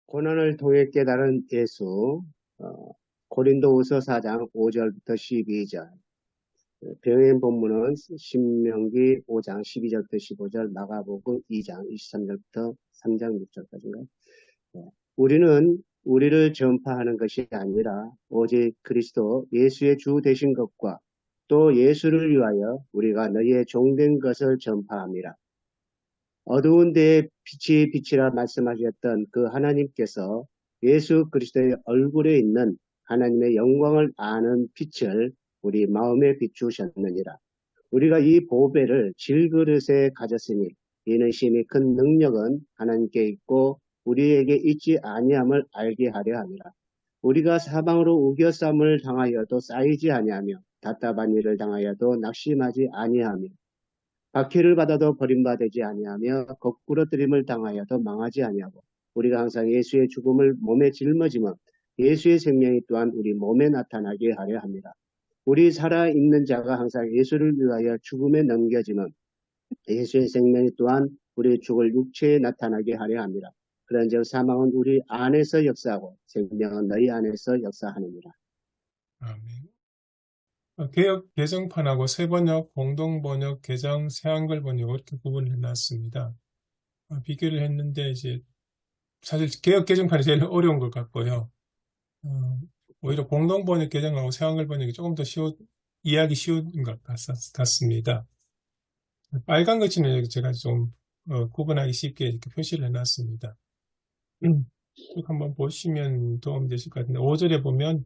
고난을 통해 깨달은 예수, 어, 고린도후서 4장 5절부터 12절, 병행 본문은 신명기 5장 12절부터 15절, 마가복음 2장 23절부터 3장 6절까지인가요? 우리는 우리를 전파하는 것이 아니라 오직 그리스도 예수의 주 되신 것과 또 예수를 위하여 우리가 너희의 종된 것을 전파함이라. 어두운 데에 빛이 빛이라 말씀하셨던 그 하나님께서 예수 그리스도의 얼굴에 있는 하나님의 영광을 아는 빛을 우리 마음에 비추셨느니라. 우리가 이 보배를 질그릇에 가졌으니 이는 심히 큰 능력은 하나님께 있고 우리에게 있지 아니함을 알게 하려 함이라. 우리가 사방으로 우겨쌈을 당하여도 쌓이지 아니하며 답답한 일을 당하여도 낙심하지 아니하며 박해를 받아도 버림받지 아니하며 거꾸러뜨림을 당하여도 망하지 아니하고 우리가 항상 예수의 죽음을 몸에 짊어지면 예수의 생명이 또한 우리 몸에 나타나게 하려 합니다. 우리 살아있는 자가 항상 예수를 위하여 죽음에 넘겨지면 예수의 생명이 또한 우리 죽을 육체에 나타나게 하려 합니다. 그런즉 사망은 우리 안에서 역사하고 생명은 너희 안에서 역사하느니라. 아멘. 개역 개정판하고 새번역, 공동번역, 개정, 새한글 번역 이렇게 구분을 해놨습니다. 비교를 했는데 이제 사실 개역 개정판이 제일 어려운 것 같고요. 오히려 공동번역 개정하고 새한글 번역이 조금 더 이해하기 쉬운 것 같습니다. 빨간 글씨는 제가 좀 구분하기 쉽게 이렇게 표시를 해놨습니다. 쭉 한번 보시면 도움이 되실 것 같은데 5절에 보면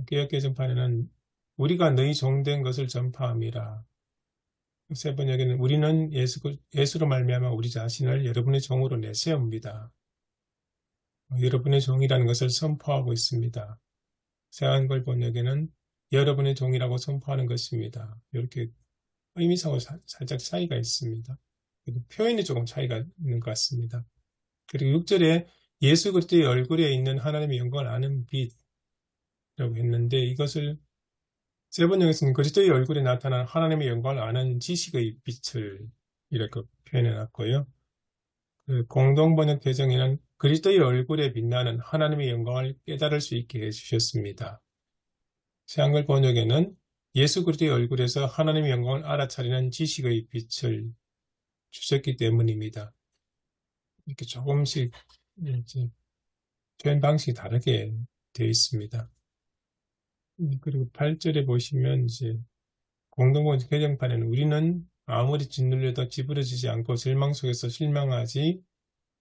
개역 개정판에는 우리가 너희 종된 것을 전파함이라. 세 번역에는 우리는 예수로 말미암아 우리 자신을 여러분의 종으로 내세웁니다. 여러분의 종이라는 것을 선포하고 있습니다. 새한글 번역에는 여러분의 종이라고 선포하는 것입니다. 이렇게 의미상으로 살짝 차이가 있습니다. 표현이 조금 차이가 있는 것 같습니다. 그리고 6절에 예수 그리스도의 얼굴에 있는 하나님의 영광을 아는 빛이라고 했는데 이것을 세 번역에서는 그리스도의 얼굴에 나타난 하나님의 영광을 아는 지식의 빛을 이렇게 표현해 놨고요. 공동번역 개정에는 그리스도의 얼굴에 빛나는 하나님의 영광을 깨달을 수 있게 해주셨습니다. 새한글 번역에는 예수 그리스도의 얼굴에서 하나님의 영광을 알아차리는 지식의 빛을 주셨기 때문입니다. 이렇게 조금씩 이제 표현 방식이 다르게 되어 있습니다. 그리고 8절에 보시면 이제 공동번역 개정판에는 우리는 아무리 짓눌려도 찌부러지지 않고 절망 속에서 실망하지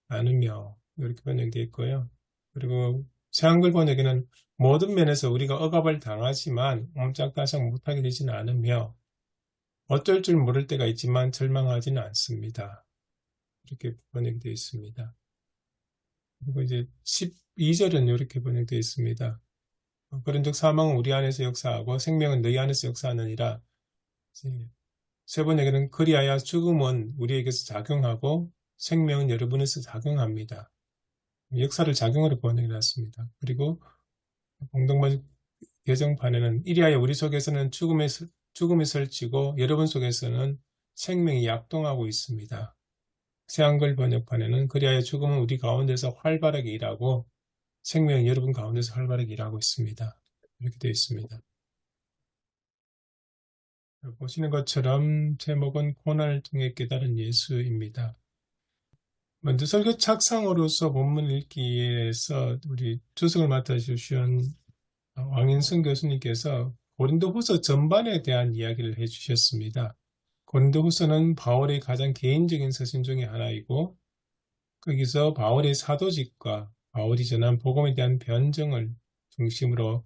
않으며 이렇게 번역되어 있고요. 그리고 새한글 번역에는 모든 면에서 우리가 억압을 당하지만 옴짝달싹 못하게 되지는 않으며 어쩔 줄 모를 때가 있지만 절망하지는 않습니다. 이렇게 번역되어 있습니다. 그리고 이제 12절은 이렇게 번역되어 있습니다. 그런즉 사망은 우리 안에서 역사하고 생명은 너희 안에서 역사하느니라. 세 번역에는 그리하여 죽음은 우리에게서 작용하고 생명은 여러분에서 작용합니다. 역사를 작용으로 번역해놨습니다. 그리고 공동번역 개정판에는 이리하여 우리 속에서는 죽음이 설치고 여러분 속에서는 생명이 약동하고 있습니다. 새한글 번역판에는 그리하여 죽음은 우리 가운데서 활발하게 일하고 생명이 여러분 가운데서 활발하게 일하고 있습니다. 이렇게 되어 있습니다. 보시는 것처럼 제목은 고난을 통해 깨달은 예수입니다. 먼저 설교 착상으로서 본문 읽기에서 우리 주석을 맡아주신 왕인승 교수님께서 고린도후서 전반에 대한 이야기를 해주셨습니다. 고린도후서는 바울의 가장 개인적인 서신 중에 하나이고 거기서 바울의 사도직과 바울이 전한 복음에 대한 변증을 중심으로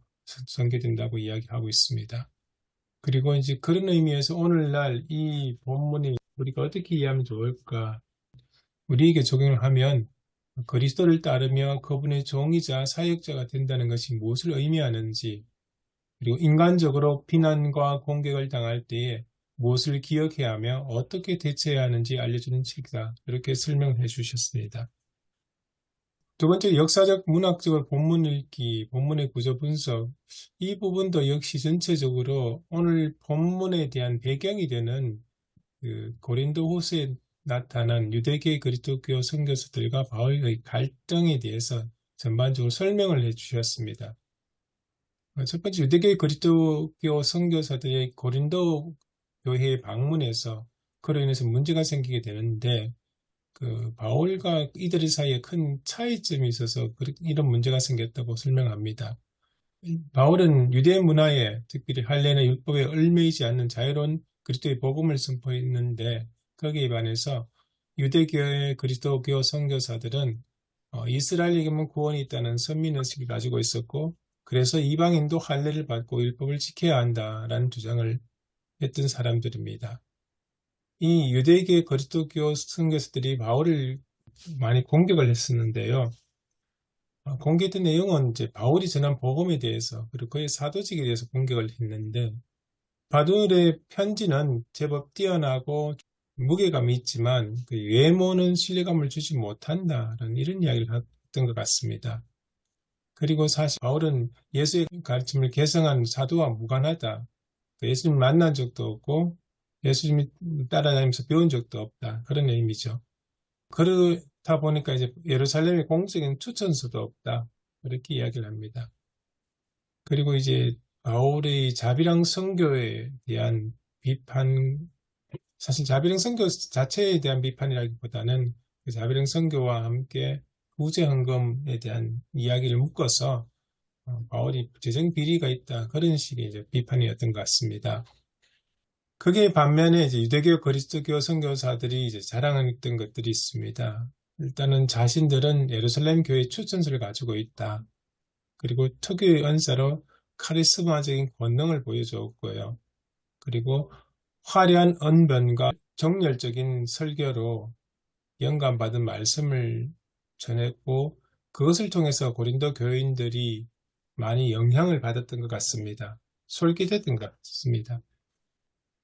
전개된다고 이야기하고 있습니다. 그리고 이제 그런 의미에서 오늘날 이 본문이 우리가 어떻게 이해하면 좋을까? 우리에게 적용을 하면 그리스도를 따르며 그분의 종이자 사역자가 된다는 것이 무엇을 의미하는지 그리고 인간적으로 비난과 공격을 당할 때에 무엇을 기억해야 하며 어떻게 대처해야 하는지 알려주는 책이다. 이렇게 설명을 해주셨습니다. 두 번째, 역사적, 문학적으로 본문 읽기, 본문의 구조 분석. 이 부분도 역시 전체적으로 오늘 본문에 대한 배경이 되는 고린도후서에 나타난 유대계 그리스도교 선교사들과 바울의 갈등에 대해서 전반적으로 설명을 해주셨습니다. 첫 번째, 유대계 그리스도교 선교사들의 고린도 교회에 방문해서 그로 인해서 문제가 생기게 되는데, 바울과 이들 사이에 큰 차이점이 있어서 이런 문제가 생겼다고 설명합니다. 바울은 유대 문화에, 특별히 할례나 율법에 얽매이지 않는 자유로운 그리스도의 복음을 선포했는데, 거기에 반해서 유대교의 그리스도교 선교사들은 이스라엘에게만 구원이 있다는 선민의식을 가지고 있었고, 그래서 이방인도 할례를 받고 율법을 지켜야 한다라는 주장을 했던 사람들입니다. 이 유대계 그리스도교 선교사들이 바울을 많이 공격을 했었는데요. 공격했던 내용은 이제 바울이 전한 복음에 대해서, 그리고 그의 사도직에 대해서 공격을 했는데, 바울의 편지는 제법 뛰어나고 무게감이 있지만 그 외모는 신뢰감을 주지 못한다라는 이런 이야기를 했던 것 같습니다. 그리고 사실 바울은 예수의 가르침을 개성한 사도와 무관하다. 예수님 만난 적도 없고 예수님이 따라다니면서 배운 적도 없다. 그런 의미죠. 그렇다 보니까 이제 예루살렘의 공적인 추천서도 없다. 그렇게 이야기를 합니다. 그리고 이제 바울의 자비랑 선교에 대한 비판, 사실 자비랑 선교 자체에 대한 비판이라기보다는 그 자비랑 선교와 함께 구제 헌금에 대한 이야기를 묶어서 바울이 재정 비리가 있다, 그런 식의 이제 비판이었던 것 같습니다. 그게 반면에 이제 유대교 그리스도교 선교사들이 이제 자랑했던 것들이 있습니다. 일단은 자신들은 예루살렘 교회 추천서를 가지고 있다. 그리고 특유의 은사로 카리스마적인 권능을 보여주었고요. 그리고 화려한 언변과 정열적인 설교로 영감받은 말씀을 전했고, 그것을 통해서 고린도 교인들이 많이 영향을 받았던 것 같습니다. 솔깃했던 것 같습니다.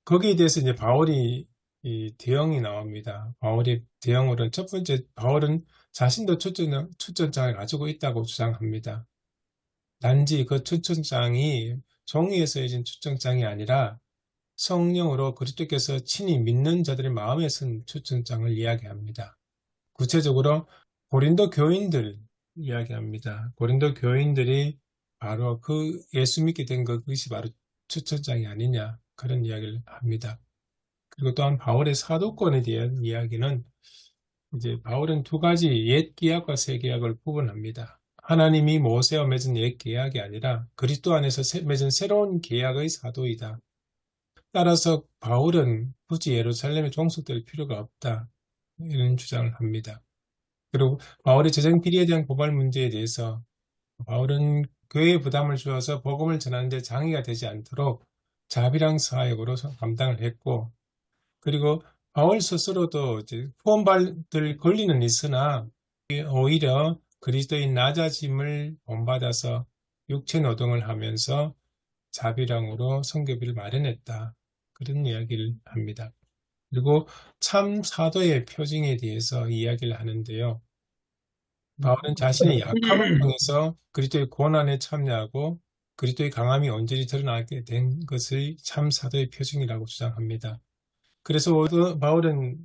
거기에 대해서 이제 바울이 이 대응이 나옵니다. 바울의 대응으로는 첫 번째, 바울은 자신도 추천장을 가지고 있다고 주장합니다. 단지 그 추천장이 종이에 써진 추천장이 아니라 성령으로 그리스도께서 친히 믿는 자들의 마음에 쓴 추천장을 이야기합니다. 구체적으로 고린도 교인들 이야기합니다. 고린도 교인들이 바로 그 예수 믿게 된 그것이 바로 추천장이 아니냐, 그런 이야기를 합니다. 그리고 또한 바울의 사도권에 대한 이야기는, 이제 바울은 두 가지 옛 계약과 새 계약을 구분합니다. 하나님이 모세와 맺은 옛 계약이 아니라 그리스도 안에서 맺은 새로운 계약의 사도이다. 따라서 바울은 굳이 예루살렘에 종속될 필요가 없다, 이런 주장을 합니다. 그리고 바울의 재정 비리에 대한 고발 문제에 대해서 바울은 교회에 부담을 주어서 복음을 전하는 데 장애가 되지 않도록 자비랑 사역으로 감당을 했고, 그리고 바울 스스로도 이제 후원받을 권리는 있으나 오히려 그리스도의 낮아짐을 본받아서 육체 노동을 하면서 자비랑으로 선교비를 마련했다, 그런 이야기를 합니다. 그리고 참 사도의 표징에 대해서 이야기를 하는데요. 바울은 자신의 약함을 통해서 그리스도의 고난에 참여하고 그리스도의 강함이 온전히 드러나게 된 것을 참 사도의 표징이라고 주장합니다. 그래서 바울은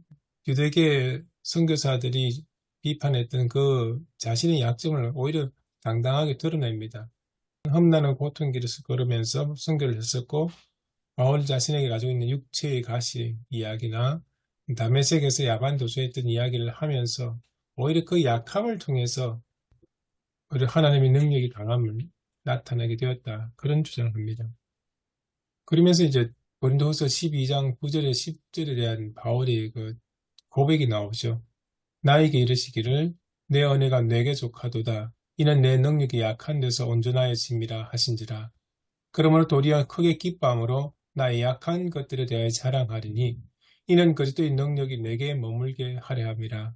유대계 선교사들이 비판했던 그 자신의 약점을 오히려 당당하게 드러냅니다. 험난한 고통 길을 걸으면서 선교를 했었고, 바울 자신에게 가지고 있는 육체의 가시 이야기나 다메섹에서 야반 도주했던 이야기를 하면서 오히려 그 약함을 통해서 오히려 하나님의 능력이 강함을 나타내게 되었다, 그런 주장을 합니다. 그러면서 이제 고린도후서 12장 9절에 10절에 대한 바울의 그 고백이 나오죠. 나에게 이르시기를 내 은혜가 내게 족하도다. 이는 내 능력이 약한 데서 온전하여짐이라 하신지라. 그러므로 도리어 크게 기뻐함으로 나의 약한 것들에 대하여 자랑하리니 이는 그리스도의 능력이 내게 머물게 하려 함이라.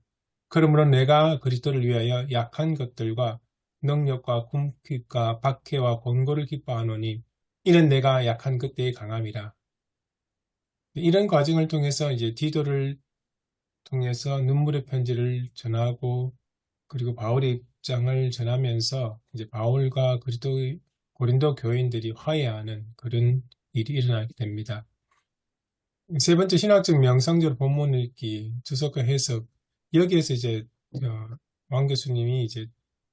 그러므로 내가 그리스도를 위하여 약한 것들과 능력과 궁핍과 박해와 권고를 기뻐하노니 이는 내가 약한 그때의 강함이라. 이런 과정을 통해서 이제 디도를 통해서 눈물의 편지를 전하고, 그리고 바울의 입장을 전하면서 이제 바울과 고린도 교인들이 화해하는 그런 일이 일어나게 됩니다. 세 번째 신학적 명상적 본문 읽기, 주석과 해석. 여기에서 이제 왕 교수님이 이제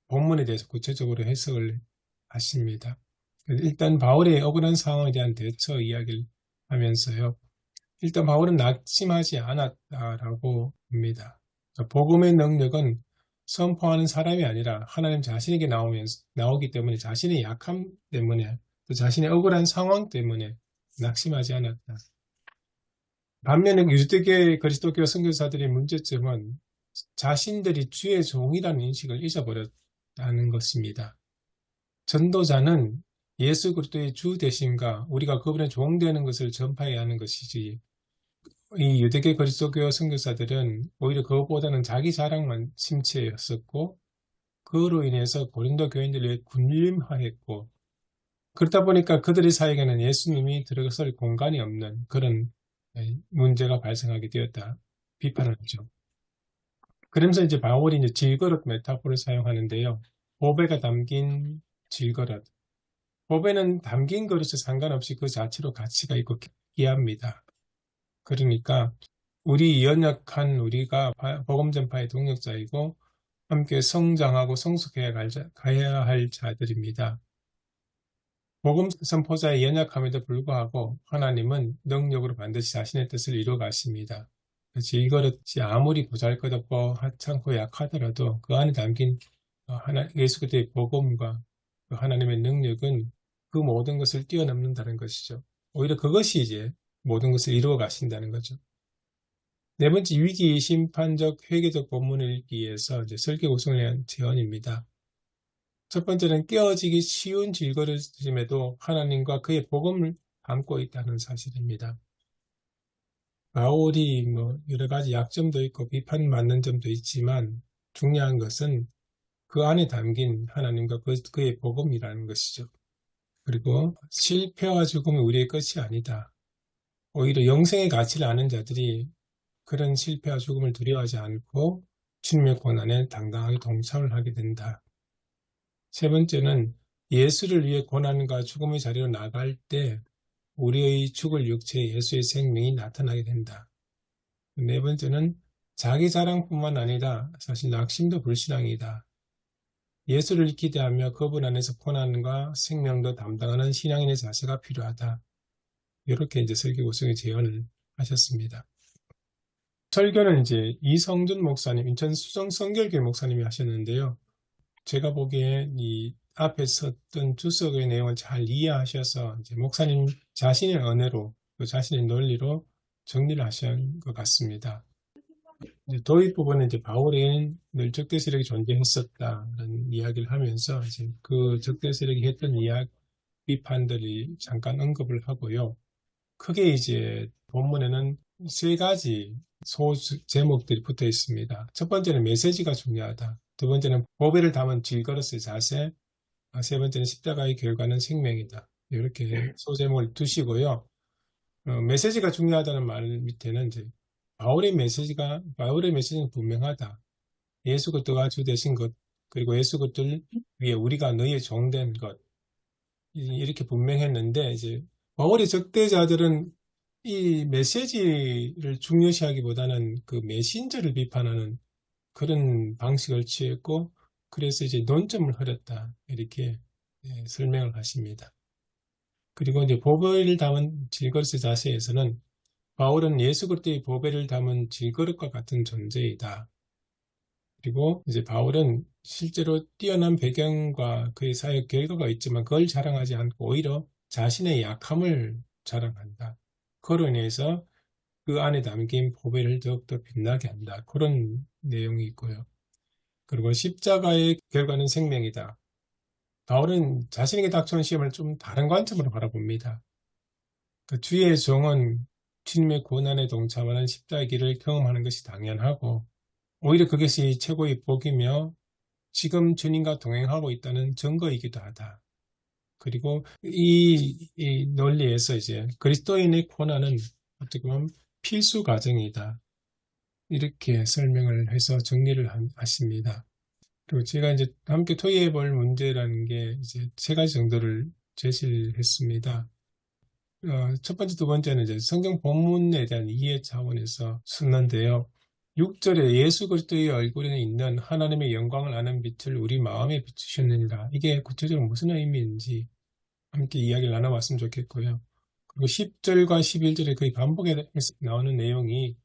본문에 대해서 구체적으로 해석을 하십니다. 일단 바울의 억울한 상황에 대한 대처 이야기를 하면서요. 일단 바울은 낙심하지 않았다라고 합니다. 복음의 능력은 선포하는 사람이 아니라 하나님 자신에게 나오기 때문에 자신의 약함 때문에 또 자신의 억울한 상황 때문에 낙심하지 않았다. 반면에 유대계 그리스도교 선교사들의 문제점은 자신들이 주의 종이라는 인식을 잊어버렸다는 것입니다. 전도자는 예수 그리스도의 주 되심과 우리가 그분의 종 되는 것을 전파해야 하는 것이지, 이 유대계 그리스도교 선교사들은 오히려 그것보다는 자기 자랑만 심취했었고, 그로 인해서 고린도 교인들이 군림하였고, 그렇다 보니까 그들의 사역에는 예수님이 들어설 공간이 없는 그런 문제가 발생하게 되었다. 비판을 하죠. 그러면서 이제 바울이 이제 질그릇 메타포를 사용하는데요. 보배가 담긴 질그릇. 보배는 담긴 그릇에 상관없이 그 자체로 가치가 있고 귀합니다. 그러니까 연약한 우리가 복음 전파의 동력자이고 함께 성장하고 가야 할 자들입니다. 복음 선포자의 연약함에도 불구하고 하나님은 능력으로 반드시 자신의 뜻을 이루어 가십니다. 질그릇이 아무리 보잘것없고 하찮고 약하더라도 그 안에 담긴 예수 그리스도의 복음과 그 하나님의 능력은 그 모든 것을 뛰어넘는다는 것이죠. 오히려 그것이 이제 모든 것을 이루어 가신다는 거죠. 네 번째, 위기 심판적 회개적 본문을 읽기 위해서 이제 설교 구성을 위한 제언입니다. 첫 번째는 깨어지기 쉬운 질그릇임에도 하나님과 그의 복음을 담고 있다는 사실입니다. 바울이 여러 가지 약점도 있고 비판받는 점도 있지만 중요한 것은 그 안에 담긴 하나님과 그의 복음이라는 것이죠. 그리고 실패와 죽음이 우리의 끝이 아니다. 오히려 영생의 가치를 아는 자들이 그런 실패와 죽음을 두려워하지 않고 주님의 고난에 당당하게 동참을 하게 된다. 세 번째는 예수를 위해 고난과 죽음의 자리로 나갈 때 우리의 죽을 육체에 예수의 생명이 나타나게 된다. 네 번째는 자기 자랑뿐만 아니라 사실 낙심도 불신앙이다. 예수를 기대하며 그분 안에서 고난과 생명도 담당하는 신앙인의 자세가 필요하다. 이렇게 이제 설교 구성의 제언을 하셨습니다. 설교는 이제 이성준 목사님, 인천 수성 성결교회 목사님이 하셨는데요. 제가 보기에 이 앞에 썼던 주석의 내용을 잘 이해하셔서 이제 목사님 자신의 언어로, 그 자신의 논리로 정리를 하신 것 같습니다. 이제 도입 부분은 이제 바울에게는 늘 적대 세력이 존재했었다는 이야기를 하면서 이제 그 적대 세력이 했던 비판들이 잠깐 언급을 하고요. 크게 이제 본문에는 세 가지 제목들이 붙어 있습니다. 첫 번째는 메시지가 중요하다. 두 번째는 보배를 담은 질그릇의 자세. 세 번째는 십자가의 결과는 생명이다. 이렇게 소제목을 두시고요. 메시지가 중요하다는 말 밑에는 이제 바울의 메시지는 분명하다. 예수 그리스도가 주 되신 것, 그리고 예수 그리스도를 위해 우리가 너희의 종된 것. 이렇게 분명했는데 이제 바울의 적대자들은 이 메시지를 중요시하기보다는 그 메신저를 비판하는 그런 방식을 취했고, 그래서 이제 논점을 흐렸다. 이렇게 설명을 하십니다. 그리고 이제 보배를 담은 질그릇의 자세에서는 바울은 예수 그리스도의 보배를 담은 질그릇과 같은 존재이다. 그리고 이제 바울은 실제로 뛰어난 배경과 그의 사역 결과가 있지만 그걸 자랑하지 않고 오히려 자신의 약함을 자랑한다. 그로 인해서 그 안에 담긴 보배를 더욱더 빛나게 한다. 그런 내용이 있고요. 그리고 십자가의 결과는 생명이다. 바울은 자신에게 닥쳐온 시험을 좀 다른 관점으로 바라봅니다. 그 주의 종은 주님의 고난에 동참하는 십자가의 길을 경험하는 것이 당연하고 오히려 그것이 최고의 복이며 지금 주님과 동행하고 있다는 증거이기도 하다. 그리고 이 논리에서 이제 그리스도인의 고난은 어떻게 보면 필수 과정이다. 이렇게 설명을 해서 정리를 하십니다. 그리고 제가 이제 함께 토의해 볼 문제라는 게 이제 세 가지 정도를 제시를 했습니다. 첫 번째, 두 번째는 이제 성경 본문에 대한 이해 차원에서 썼는데요. 6절에 예수 그리스도의 얼굴에 있는 하나님의 영광을 아는 빛을 우리 마음에 비추셨느니라. 이게 구체적으로 무슨 의미인지 함께 이야기를 나눠봤으면 좋겠고요. 그리고 10절과 11절에 거의 반복해서 나오는 내용이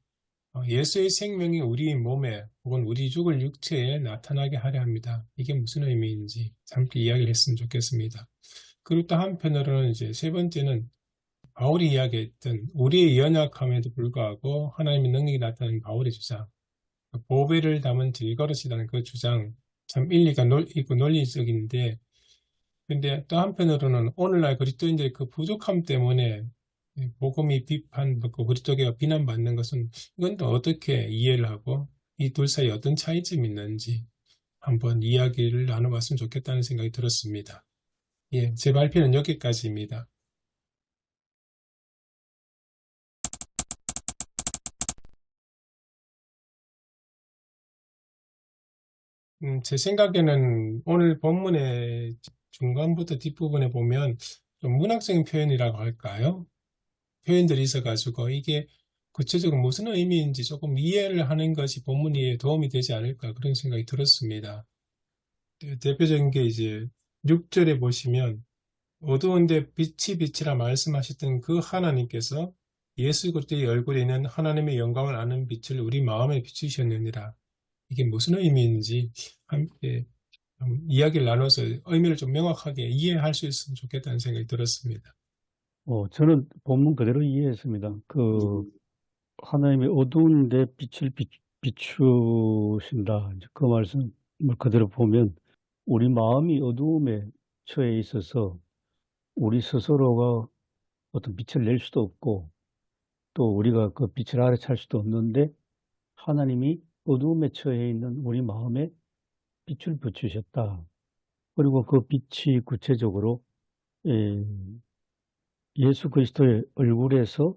예수의 생명이 우리 몸에 혹은 우리 죽을 육체에 나타나게 하려 합니다. 이게 무슨 의미인지 함께 이야기를 했으면 좋겠습니다. 그리고 또 한편으로는 이제 세 번째는 바울이 이야기했던 우리의 연약함에도 불구하고 하나님의 능력이 나타나는 바울의 주장, 보배를 담은 질그릇이라는 그 주장, 참 일리가 있고 논리적인데, 근데 또 한편으로는 오늘날 그리스도인들의 그 부족함 때문에 복음이 비판받고 그리스도가 비난받는 것은 이건 또 어떻게 이해를 하고 이 둘 사이에 어떤 차이점이 있는지 한번 이야기를 나눠봤으면 좋겠다는 생각이 들었습니다. 예, 제 발표는 여기까지입니다. 제 생각에는 오늘 본문의 중간부터 뒷부분에 보면 좀 문학적인 표현이라고 할까요? 표현들이 있어가지고 이게 구체적으로 무슨 의미인지 조금 이해를 하는 것이 본문 이해에 도움이 되지 않을까 그런 생각이 들었습니다. 대표적인 게 이제 6절에 보시면 어두운데 빛이 빛이라 말씀하셨던 그 하나님께서 예수 그리스도의 얼굴에 있는 하나님의 영광을 아는 빛을 우리 마음에 비추셨느니라. 이게 무슨 의미인지 함께 이야기를 나눠서 의미를 좀 명확하게 이해할 수 있으면 좋겠다는 생각이 들었습니다. 저는 본문 그대로 이해했습니다. 하나님의 어두운 데 빛을 비추신다. 이제 그 말씀을 그대로 보면 우리 마음이 어두움에 처해 있어서 우리 스스로가 어떤 빛을 낼 수도 없고 또 우리가 그 빛을 알아챌 수도 없는데 하나님이 어두움에 처해 있는 우리 마음에 빛을 비추셨다. 그리고 그 빛이 구체적으로 예수 그리스도의 얼굴에서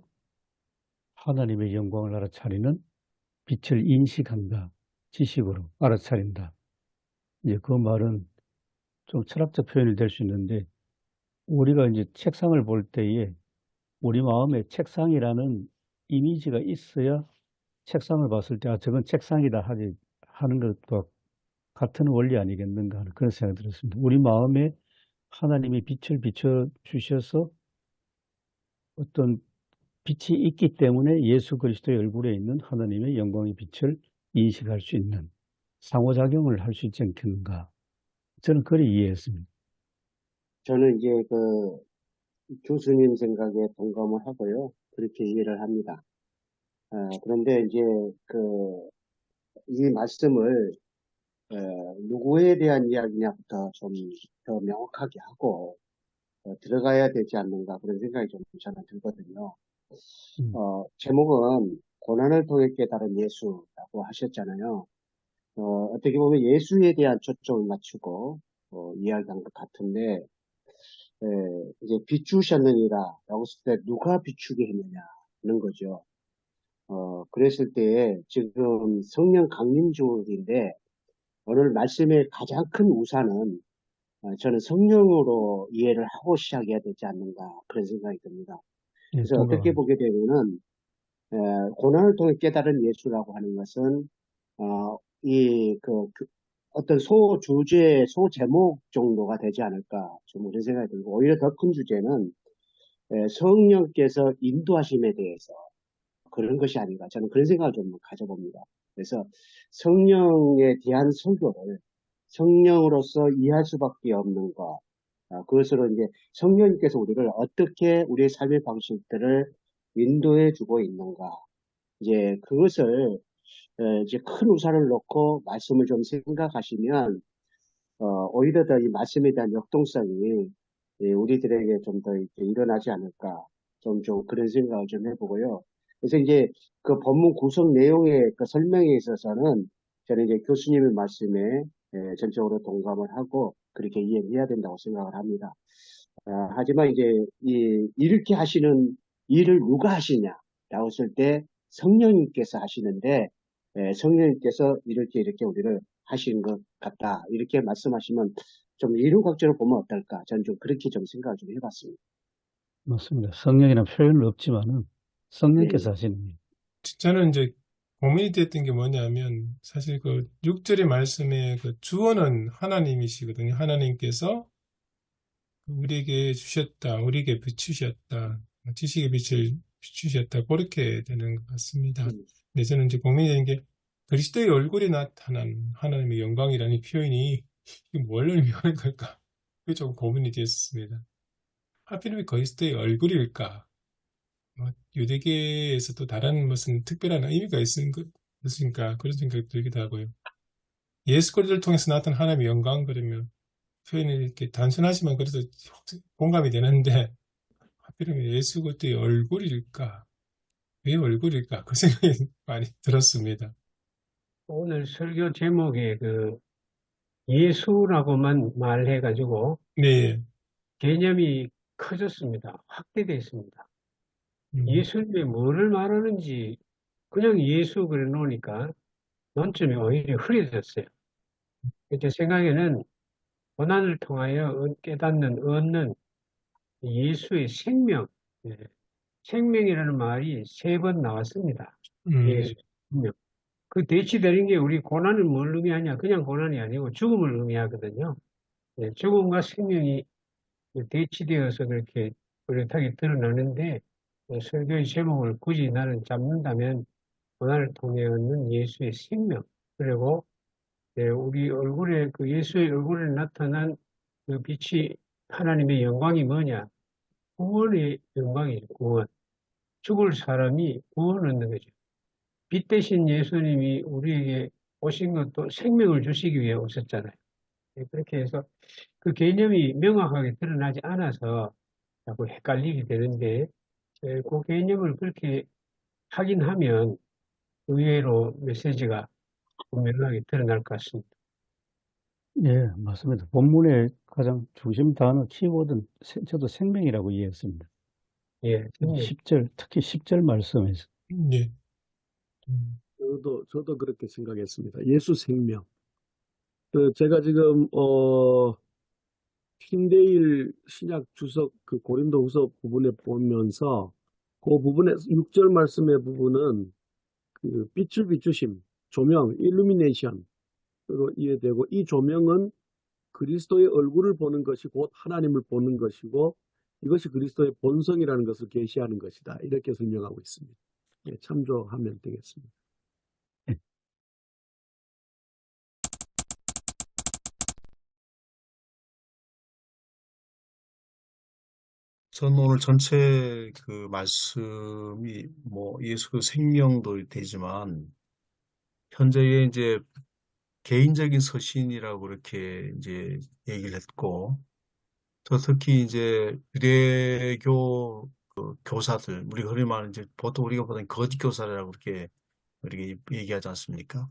하나님의 영광을 알아차리는 빛을 인식한다. 지식으로 알아차린다. 이제 그 말은 좀 철학적 표현이 될 수 있는데 우리가 이제 책상을 볼 때에 우리 마음에 책상이라는 이미지가 있어야 책상을 봤을 때 저건 책상이다 하는 것과 같은 원리 아니겠는가 하는 그런 생각이 들었습니다. 우리 마음에 하나님이 빛을 비춰 주셔서 어떤 빛이 있기 때문에 예수 그리스도의 얼굴에 있는 하나님의 영광의 빛을 인식할 수 있는 상호작용을 할 수 있지 않겠는가. 저는 그렇게 이해했습니다. 저는 이제 그 교수님 생각에 동감을 하고요. 그렇게 이해를 합니다. 그런데 이제 이 말씀을 누구에 대한 이야기냐부터 좀 더 명확하게 하고 들어가야 되지 않는가 그런 생각이 좀 저는 들거든요. 제목은 고난을 통해 깨달은 예수라고 하셨잖아요. 어떻게 보면 예수에 대한 초점을 맞추고 이야기한 것 같은데 이제 비추셨느니라 라고 했을 때 누가 비추게 했느냐는 거죠. 그랬을 때 지금 성령 강림 주일인데 오늘 말씀의 가장 큰 우산은 저는 성령으로 이해를 하고 시작해야 되지 않는가 그런 생각이 듭니다. 그래서 어떻게 보게 되면은 고난을 통해 깨달은 예수라고 하는 것은 어떤 소주제, 소제목 정도가 되지 않을까 좀 그런 생각이 들고 오히려 더 큰 주제는 성령께서 인도하심에 대해서 그런 것이 아닌가 저는 그런 생각을 좀 가져봅니다. 그래서 성령에 대한 설교를 성령으로서 이해할 수밖에 없는 것 그것으로 이제 성령님께서 우리를 어떻게 우리의 삶의 방식들을 인도해 주고 있는가 이제 그것을 이제 큰 우산을 놓고 말씀을 좀 생각하시면 오히려 더 이 말씀에 대한 역동성이 우리들에게 좀 더 일어나지 않을까 좀 그런 생각을 좀 해보고요. 그래서 이제 그 본문 구성 내용의 그 설명에 있어서는 저는 이제 교수님의 말씀에 전적으로 동감을 하고 그렇게 이해해야 된다고 생각을 합니다. 하지만 이제 이렇게 하시는 일을 누가 하시냐라고 했을 때 성령님께서 하시는데 성령님께서 이렇게 우리를 하시는 것 같다 이렇게 말씀하시면 좀 이루각적으로 보면 어떨까 저는 좀 그렇게 좀 생각을 좀 해봤습니다. 맞습니다. 성령이라는 표현은 없지만은 성령께서 예, 하시는 일. 저는 이제 고민이 됐던 게 뭐냐면 사실 그 6절의 말씀에 그 주어는 하나님이시거든요. 하나님께서 우리에게 주셨다, 우리에게 비추셨다, 지식의 빛을 비추셨다, 그렇게 되는 것 같습니다. 근데 저는 이제 고민이 되는 게 그리스도의 얼굴에 나타난 하나님의 영광이라는 이 표현이 이게 뭘 의미하는 걸까? 그게 조금 고민이 되었습니다. 하필이면 그리스도의 얼굴일까? 뭐 유대계에서 또 다른 무슨 특별한 의미가 있으니까 그런 생각이 들기도 하고요. 예수 그리스도를 통해서 나타난 하나님의 영광 그러면 표현이 이렇게 단순하지만 그래도 공감이 되는데 하필이면 예수 그리스도의 얼굴일까? 왜 얼굴일까? 그 생각이 많이 들었습니다. 오늘 설교 제목에 그 예수라고만 말해가지고 네, 개념이 커졌습니다. 확대됐습니다. 예수님이 뭐를 말하는지 그냥 예수 그래 놓으니까 논점이 오히려 흐려졌어요. 제 생각에는 고난을 통하여 얻는 예수의 생명, 예, 생명이라는 말이 3번 나왔습니다. 예수 네, 생명. 그 대치되는 게 우리 고난을 뭘 의미하냐? 그냥 고난이 아니고 죽음을 의미하거든요. 예, 죽음과 생명이 대치되어서 그렇게 뚜렷하게 드러나는데 설교의 제목을 굳이 나는 잡는다면 고난을 통해 얻는 예수의 생명 그리고 우리 얼굴에 그 예수의 얼굴에 나타난 그 빛이 하나님의 영광이 뭐냐? 구원의 영광이죠. 구원. 죽을 사람이 구원 얻는 거죠. 빛 대신 예수님이 우리에게 오신 것도 생명을 주시기 위해 오셨잖아요. 그렇게 해서 그 개념이 명확하게 드러나지 않아서 자꾸 헷갈리게 되는데 그 개념을 그렇게 확인하면 의외로 메시지가 분명하게 드러날 것 같습니다. 예, 맞습니다. 본문의 가장 중심 단어 키워드는 저도 생명이라고 이해했습니다. 예, 생명. 10절, 특히 10절 말씀에서. 네. 저도 그렇게 생각했습니다. 예수 생명. 제가 지금, 틴데일 신약 주석 그 고린도후서 부분에 보면서 그 부분에 6절 말씀의 부분은 그 빛을 비추심, 조명, 일루미네이션, 로 이해되고 이 조명은 그리스도의 얼굴을 보는 것이 곧 하나님을 보는 것이고 이것이 그리스도의 본성이라는 것을 계시하는 것이다. 이렇게 설명하고 있습니다. 예, 참조하면 되겠습니다. 저는 오늘 전체 그 말씀이 뭐 예수 그 생명도 되지만 현재의 이제 개인적인 서신이라고 그렇게 이제 얘기를 했고 또 특히 이제 유대교 그 교사들 우리가 흔히 말하는 이제 보통 우리가 보는 거짓 교사라고 그렇게 얘기하지 않습니까?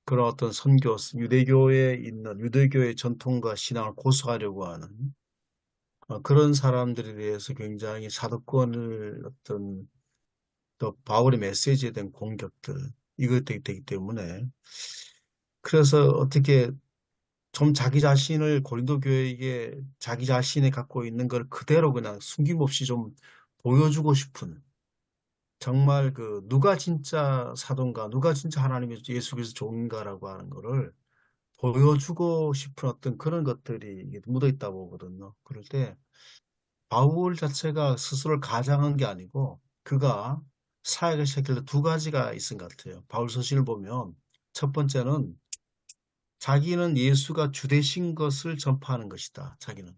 그런 어떤 선교 유대교에 있는 유대교의 전통과 신앙을 고수하려고 하는 그런 사람들에 대해서 굉장히 사도권을 어떤 또 바울의 메시지에 대한 공격들 이것들이 되기 때문에 그래서 어떻게 좀 자기 자신을 고린도 교회에게 자기 자신이 갖고 있는 걸 그대로 그냥 숨김없이 좀 보여주고 싶은 정말 그 누가 진짜 사도인가 누가 진짜 하나님의 예수 그리스도 종인가라고 하는 거를 보여주고 싶은 어떤 그런 것들이 묻어 있다고 보거든요. 그럴 때 바울 자체가 스스로를 가장한 게 아니고 그가 사역을 시작할 때 2가지가 있은 것 같아요. 바울 서신을 보면 첫 번째는 자기는 예수가 주 되신 것을 전파하는 것이다. 자기는.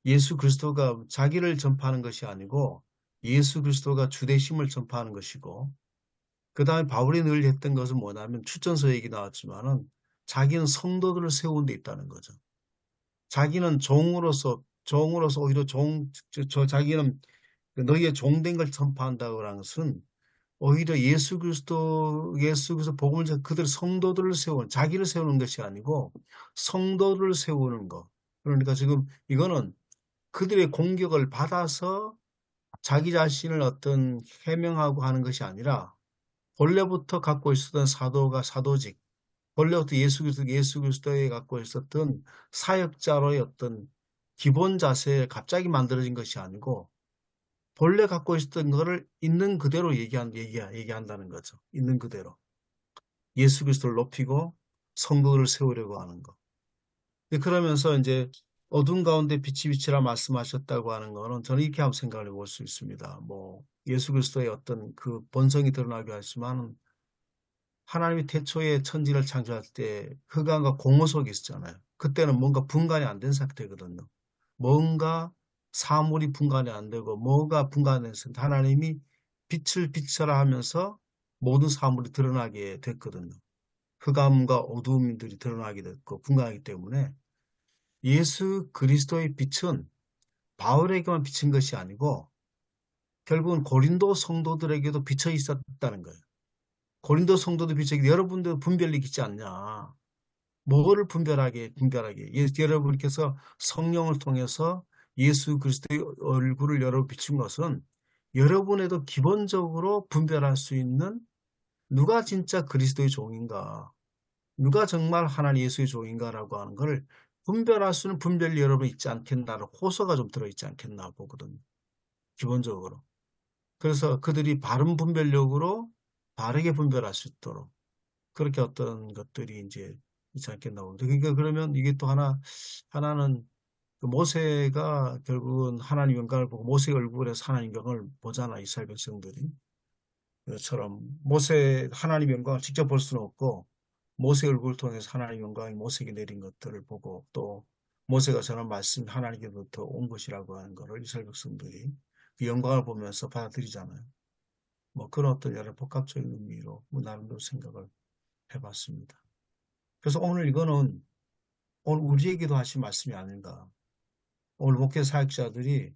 예수 그리스도가 자기를 전파하는 것이 아니고 예수 그리스도가 주 되심을 전파하는 것이고 그 다음에 바울이 늘 했던 것은 뭐냐면 추천서 얘기 나왔지만은 자기는 성도들을 세운 데 있다는 거죠. 자기는 종으로서 오히려 자기는 너희의 종된 걸 전파한다고 하는 것은 오히려 예수 그리스도 복음을 그들 성도들을 세우는 자기를 세우는 것이 아니고 성도들을 세우는 것. 그러니까 지금 이거는 그들의 공격을 받아서 자기 자신을 어떤 해명하고 하는 것이 아니라 본래부터 갖고 있었던 사도가 사도직, 본래부터 예수 그리스도에 갖고 있었던 사역자로의 어떤 기본 자세에 갑자기 만들어진 것이 아니고 본래 갖고 있었던 거를 있는 그대로 얘기한다는 거죠. 있는 그대로. 예수 그리스도를 높이고 성도들을 세우려고 하는 거. 그러면서 이제 어둠 가운데 빛이 비치라 말씀하셨다고 하는 거는 저는 이렇게 한번 생각을 해볼 수 있습니다. 뭐 예수 그리스도의 어떤 그 본성이 드러나게 하지만 하나님이 태초에 천지를 창조할 때 흑암과 공허 속에 있었잖아요. 그때는 뭔가 분간이 안 된 상태거든요. 뭔가 사물이 분간이 안 되고 뭐가 분간해서 하나님이 빛을 비춰라 하면서 모든 사물이 드러나게 됐거든요. 흑암과 어두움들이 드러나게 됐고 분간하기 때문에 예수 그리스도의 빛은 바울에게만 비친 것이 아니고 결국은 고린도 성도들에게도 비쳐 있었다는 거예요. 고린도 성도도 비쳐 있는데 여러분도 분별력 있지 않냐. 뭐를 분별하게. 여러분께서 성령을 통해서 예수 그리스도의 얼굴을 여러분 비춘 것은 여러분에도 기본적으로 분별할 수 있는 누가 진짜 그리스도의 종인가, 누가 정말 하나님 예수의 종인가라고 하는 걸 분별할 수 있는 분별이 여러분 있지 않겠나라는 호소가 좀 들어있지 않겠나 보거든요. 기본적으로. 그래서 그들이 바른 분별력으로 바르게 분별할 수 있도록 그렇게 어떤 것들이 이제 있지 않겠나 봅니다. 그러니까 그러면 이게 또 하나는 그 모세가 결국은 하나님 영광을 보고 모세의 얼굴에서 하나님 영광을 보잖아, 이스라엘 백성들이. 그처럼 하나님 영광을 직접 볼 수는 없고 모세의 얼굴을 통해서 하나님 영광이 모세에게 내린 것들을 보고 또 모세가 전한 말씀 하나님께로부터 온 것이라고 하는 것을 이스라엘 백성들이 그 영광을 보면서 받아들이잖아요. 뭐 그런 어떤 여러 복합적인 의미로 뭐 나름대로 생각을 해봤습니다. 그래서 오늘 이거는 오늘 우리에게도 하신 말씀이 아닌가. 오늘 목회 사역자들이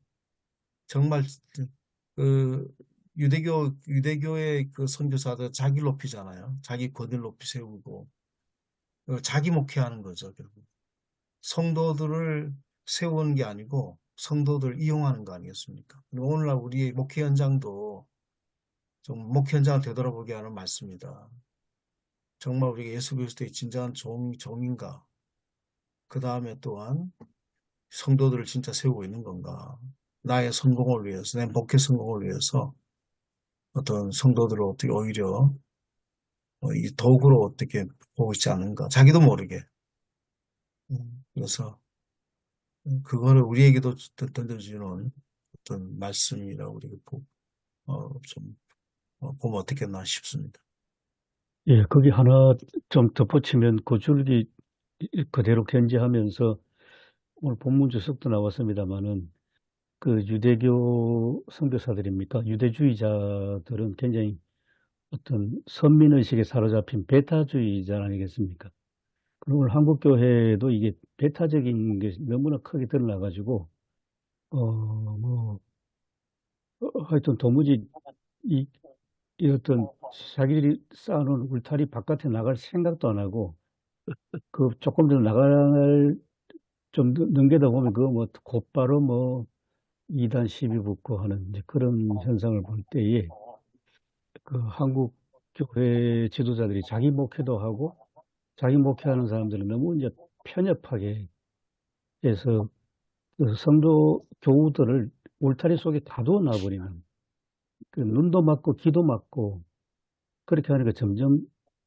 정말 그 유대교의 그 선교사들 자기를 높이잖아요. 자기 권위를 높이 세우고 자기 목회하는 거죠. 결국 성도들을 세우는 게 아니고 성도들을 이용하는 거 아니겠습니까? 오늘날 우리의 목회 현장도 좀 목회 현장을 되돌아보게 하는 말씀이다. 정말 우리가 예수 그리스도의 진정한 종인가? 그 다음에 또한 성도들을 진짜 세우고 있는 건가? 나의 성공을 위해서, 내 목회 성공을 위해서 어떤 성도들을 어떻게 오히려 이 도구로 어떻게 보고 있지 않은가? 자기도 모르게. 그래서 그거를 우리에게도 던져주는 어떤 말씀이라고 우리가 좀 보면 어떻겠나 싶습니다. 예, 거기 하나 좀 덧붙이면 그 줄기 그대로 견지하면서 오늘 본문 주석도 나왔습니다만은 그 유대교 선교사들입니까? 유대주의자들은 굉장히 어떤 선민의식에 사로잡힌 베타주의자 아니겠습니까? 그리고 오늘 한국교회도 이게 베타적인 게 너무나 크게 드러나가지고, 하여튼 도무지 이 어떤 자기들이 쌓아놓은 울타리 바깥에 나갈 생각도 안 하고, 그 조금 더 나갈 좀 넘겨다 보면 그거 뭐 곧바로 뭐 이단 시비 붙고 하는 이제 그런 현상을 볼 때에 그 한국 교회 지도자들이 자기 목회도 하고 자기 목회하는 사람들은 너무 이제 편협하게 해서 그 성도 교우들을 울타리 속에 가둬 놔버리는 그 눈도 맞고 귀도 맞고 그렇게 하니까 점점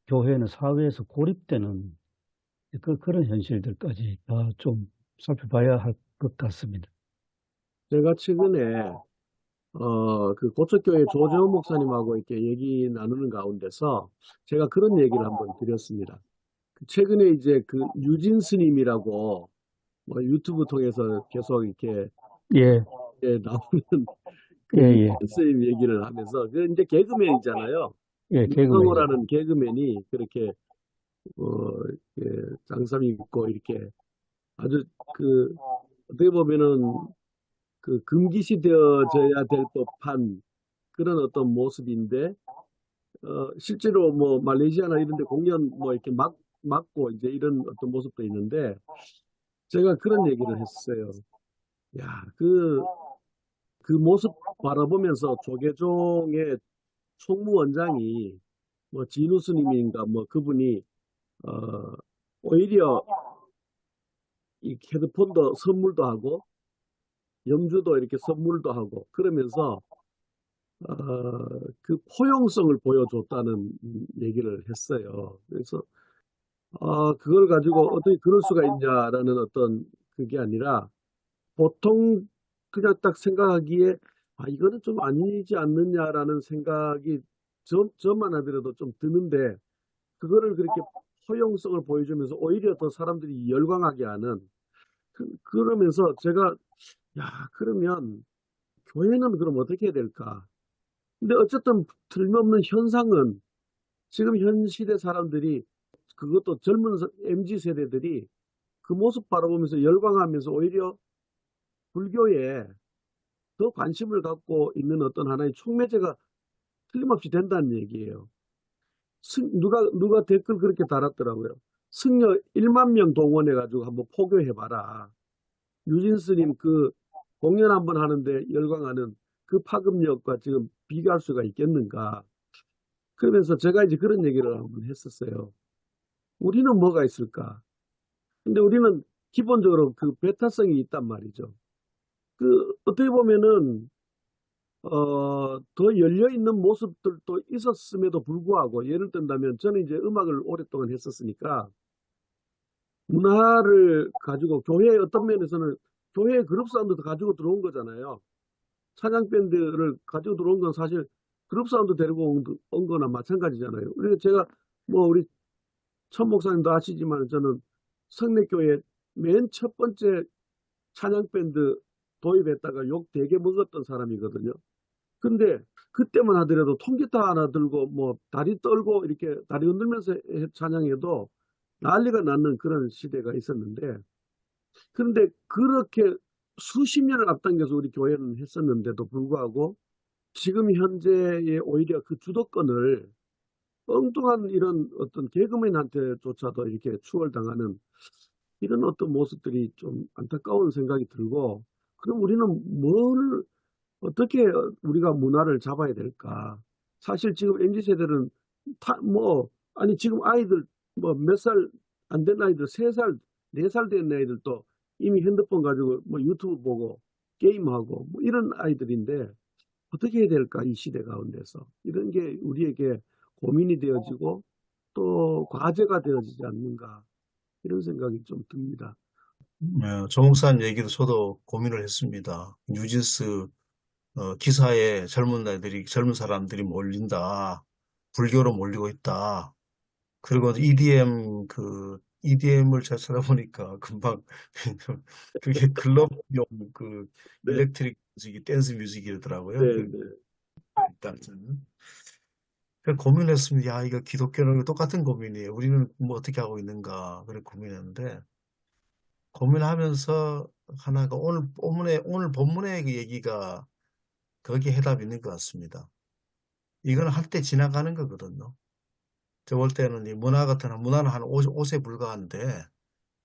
교회는 사회에서 고립되는 그런 현실들까지 다 좀 살펴봐야 할 것 같습니다. 제가 최근에 그 고척교회 조재원 목사님하고 이렇게 얘기 나누는 가운데서 제가 그런 얘기를 한번 드렸습니다. 최근에 이제 그 유진 스님이라고 뭐 유튜브 통해서 계속 이렇게 예, 나오는 그 예, 유진 스님 얘기를 하면서 그 이제 개그맨이잖아요. 예, 개그맨. 유성호라는 개그맨이 그렇게 장삼 입고 이렇게 아주 그 어떻게 보면은 그 금기시 되어져야 될 법한 그런 어떤 모습인데 실제로 뭐 말레이시아나 이런 데 공연 뭐 이렇게 막고 이제 이런 어떤 모습도 있는데 제가 그런 얘기를 했어요. 야, 그 모습 바라보면서 조계종의 총무원장이 뭐 진우 스님인가 뭐 그분이 오히려 이 헤드폰도 선물도 하고 영주도 이렇게 선물도 하고 그러면서 그 포용성을 보여줬다는 얘기를 했어요. 그래서 그걸 가지고 어떻게 그럴 수가 있냐라는 어떤 그게 아니라 보통 그냥 딱 생각하기에 이거는 좀 아니지 않느냐라는 생각이 저만 하더라도 좀 드는데 그거를 그렇게 포용성을 보여주면서 오히려 더 사람들이 열광하게 하는 그러면서 제가 그러면 교회는 그럼 어떻게 해야 될까? 근데 어쨌든 틀림없는 현상은 지금 현 시대 사람들이 그것도 젊은 MZ 세대들이 그 모습 바라보면서 열광하면서 오히려 불교에 더 관심을 갖고 있는 어떤 하나의 촉매제가 틀림없이 된다는 얘기예요. 누가 댓글 그렇게 달았더라고요. 승려 1만 명 동원해가지고 한번 포교해봐라. 유진 스님 그 공연 한번 하는데 열광하는 그 파급력과 지금 비교할 수가 있겠는가. 그러면서 제가 이제 그런 얘기를 한번 했었어요. 우리는 뭐가 있을까? 근데 우리는 기본적으로 그 배타성이 있단 말이죠. 어떻게 보면은, 더 열려있는 모습들도 있었음에도 불구하고, 예를 든다면, 저는 이제 음악을 오랫동안 했었으니까, 문화를 가지고, 교회의 어떤 면에서는, 교회의 그룹 사운드도 가지고 들어온 거잖아요. 찬양밴드를 가지고 들어온 건 사실, 그룹 사운드 데리고 온 거나 마찬가지잖아요. 그래서 제가, 우리 천 목사님도 아시지만, 저는 성례교회 맨 첫 번째 찬양밴드 도입했다가 욕 되게 먹었던 사람이거든요. 근데 그때만 하더라도 통기타 하나 들고 다리 떨고 이렇게 다리 흔들면서 찬양해도 난리가 나는 그런 시대가 있었는데, 그런데 그렇게 수십 년을 앞당겨서 우리 교회는 했었는데도 불구하고 지금 현재의 오히려 그 주도권을 엉뚱한 이런 어떤 개그맨한테조차도 이렇게 추월당하는 이런 어떤 모습들이 좀 안타까운 생각이 들고, 그럼 우리는 어떻게 우리가 문화를 잡아야 될까? 사실 지금 MZ세대는 지금 아이들 몇 살 안 된 아이들, 3살, 4살 된 아이들도 이미 핸드폰 가지고 유튜브 보고 게임하고 이런 아이들인데 어떻게 해야 될까? 이 시대 가운데서. 이런 게 우리에게 고민이 되어지고 또 과제가 되어지지 않는가. 이런 생각이 좀 듭니다. 조 목사님 얘기도 저도 고민을 했습니다. 뉴진스 기사에 젊은 사람들이 몰린다. 불교로 몰리고 있다. 그리고 EDM을 잘 찾아보니까 금방 그게 클럽용 네, 일렉트릭 뮤직이 댄스 뮤직이더라고요. 네, 네. 일단 그래서 고민했습니다. 이거 기독교랑 똑같은 고민이에요. 우리는 뭐 어떻게 하고 있는가. 그래 고민했는데 고민하면서 하나가 오늘 본문의 그 얘기가 거기에 해답이 있는 것 같습니다. 이건 한때 지나가는 거거든요. 저 볼 때는 이 문화는 한 옷에 불과한데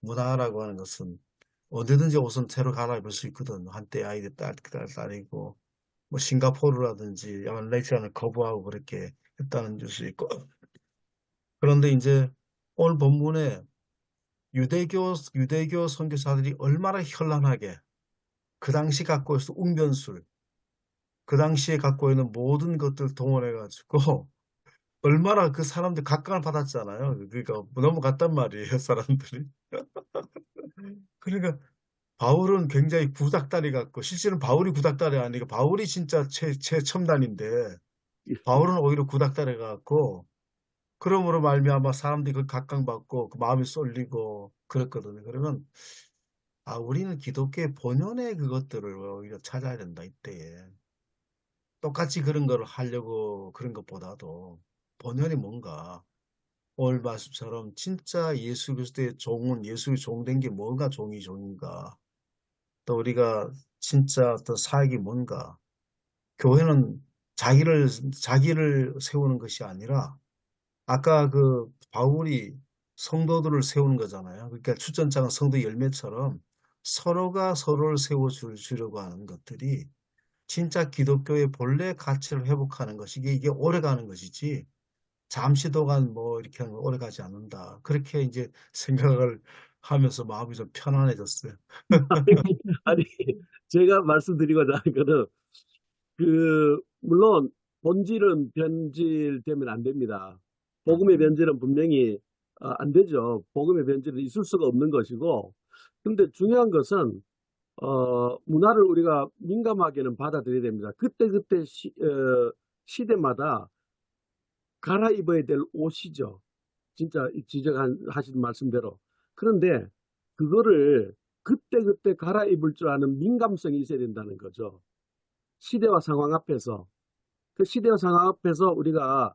문화라고 하는 것은 언제든지 옷은 새로 갈아입을 수 있거든요. 한때 아이들 딸이고 싱가포르라든지 말레이시아는 거부하고 그렇게 했다는 뉴스 있고 그런데 이제 오늘 본문에 유대교 선교사들이 얼마나 현란하게 그 당시 갖고 있었던 웅변술, 그 당시에 갖고 있는 모든 것들을 동원해가지고 얼마나 그 사람들 각광을 받았잖아요. 그러니까 넘어갔단 말이에요, 사람들이. 그러니까 바울은 굉장히 구닥다리 같고 실제는 바울이 구닥다리 아니고 바울이 진짜 최첨단인데 바울은 오히려 구닥다리 같고 그러므로 말미암아 사람들이 그 각광받고 그 마음이 쏠리고 그랬거든요. 그러면 우리는 기독교의 본연의 그것들을 오히려 찾아야 된다, 이때에. 똑같이 그런 걸 하려고 그런 것보다도 본연이 뭔가 오늘 말씀처럼 진짜 예수 그리스도의 종은 예수의 종된 게 뭔가 종인가 또 우리가 진짜 어떤 사역이 뭔가 교회는 자기를 세우는 것이 아니라 아까 그 바울이 성도들을 세우는 거잖아요. 그러니까 추천장은 성도 열매처럼 서로가 서로를 세워주려고 하는 것들이 진짜 기독교의 본래 가치를 회복하는 것이 이게 오래가는 것이지 잠시 동안 이렇게 하는 건 오래가지 않는다. 그렇게 이제 생각을 하면서 마음이 좀 편안해졌어요. 아니, 제가 말씀드리고자 하는 거는 물론 본질은 변질되면 안 됩니다. 복음의 변질은 분명히 안 되죠. 복음의 변질은 있을 수가 없는 것이고, 근데 중요한 것은 문화를 우리가 민감하게는 받아들여야 됩니다. 그때그때 시대마다 갈아입어야 될 옷이죠. 진짜 지적하신 말씀대로. 그런데 그거를 그때그때 갈아입을 줄 아는 민감성이 있어야 된다는 거죠. 시대와 상황 앞에서. 그 시대와 상황 앞에서 우리가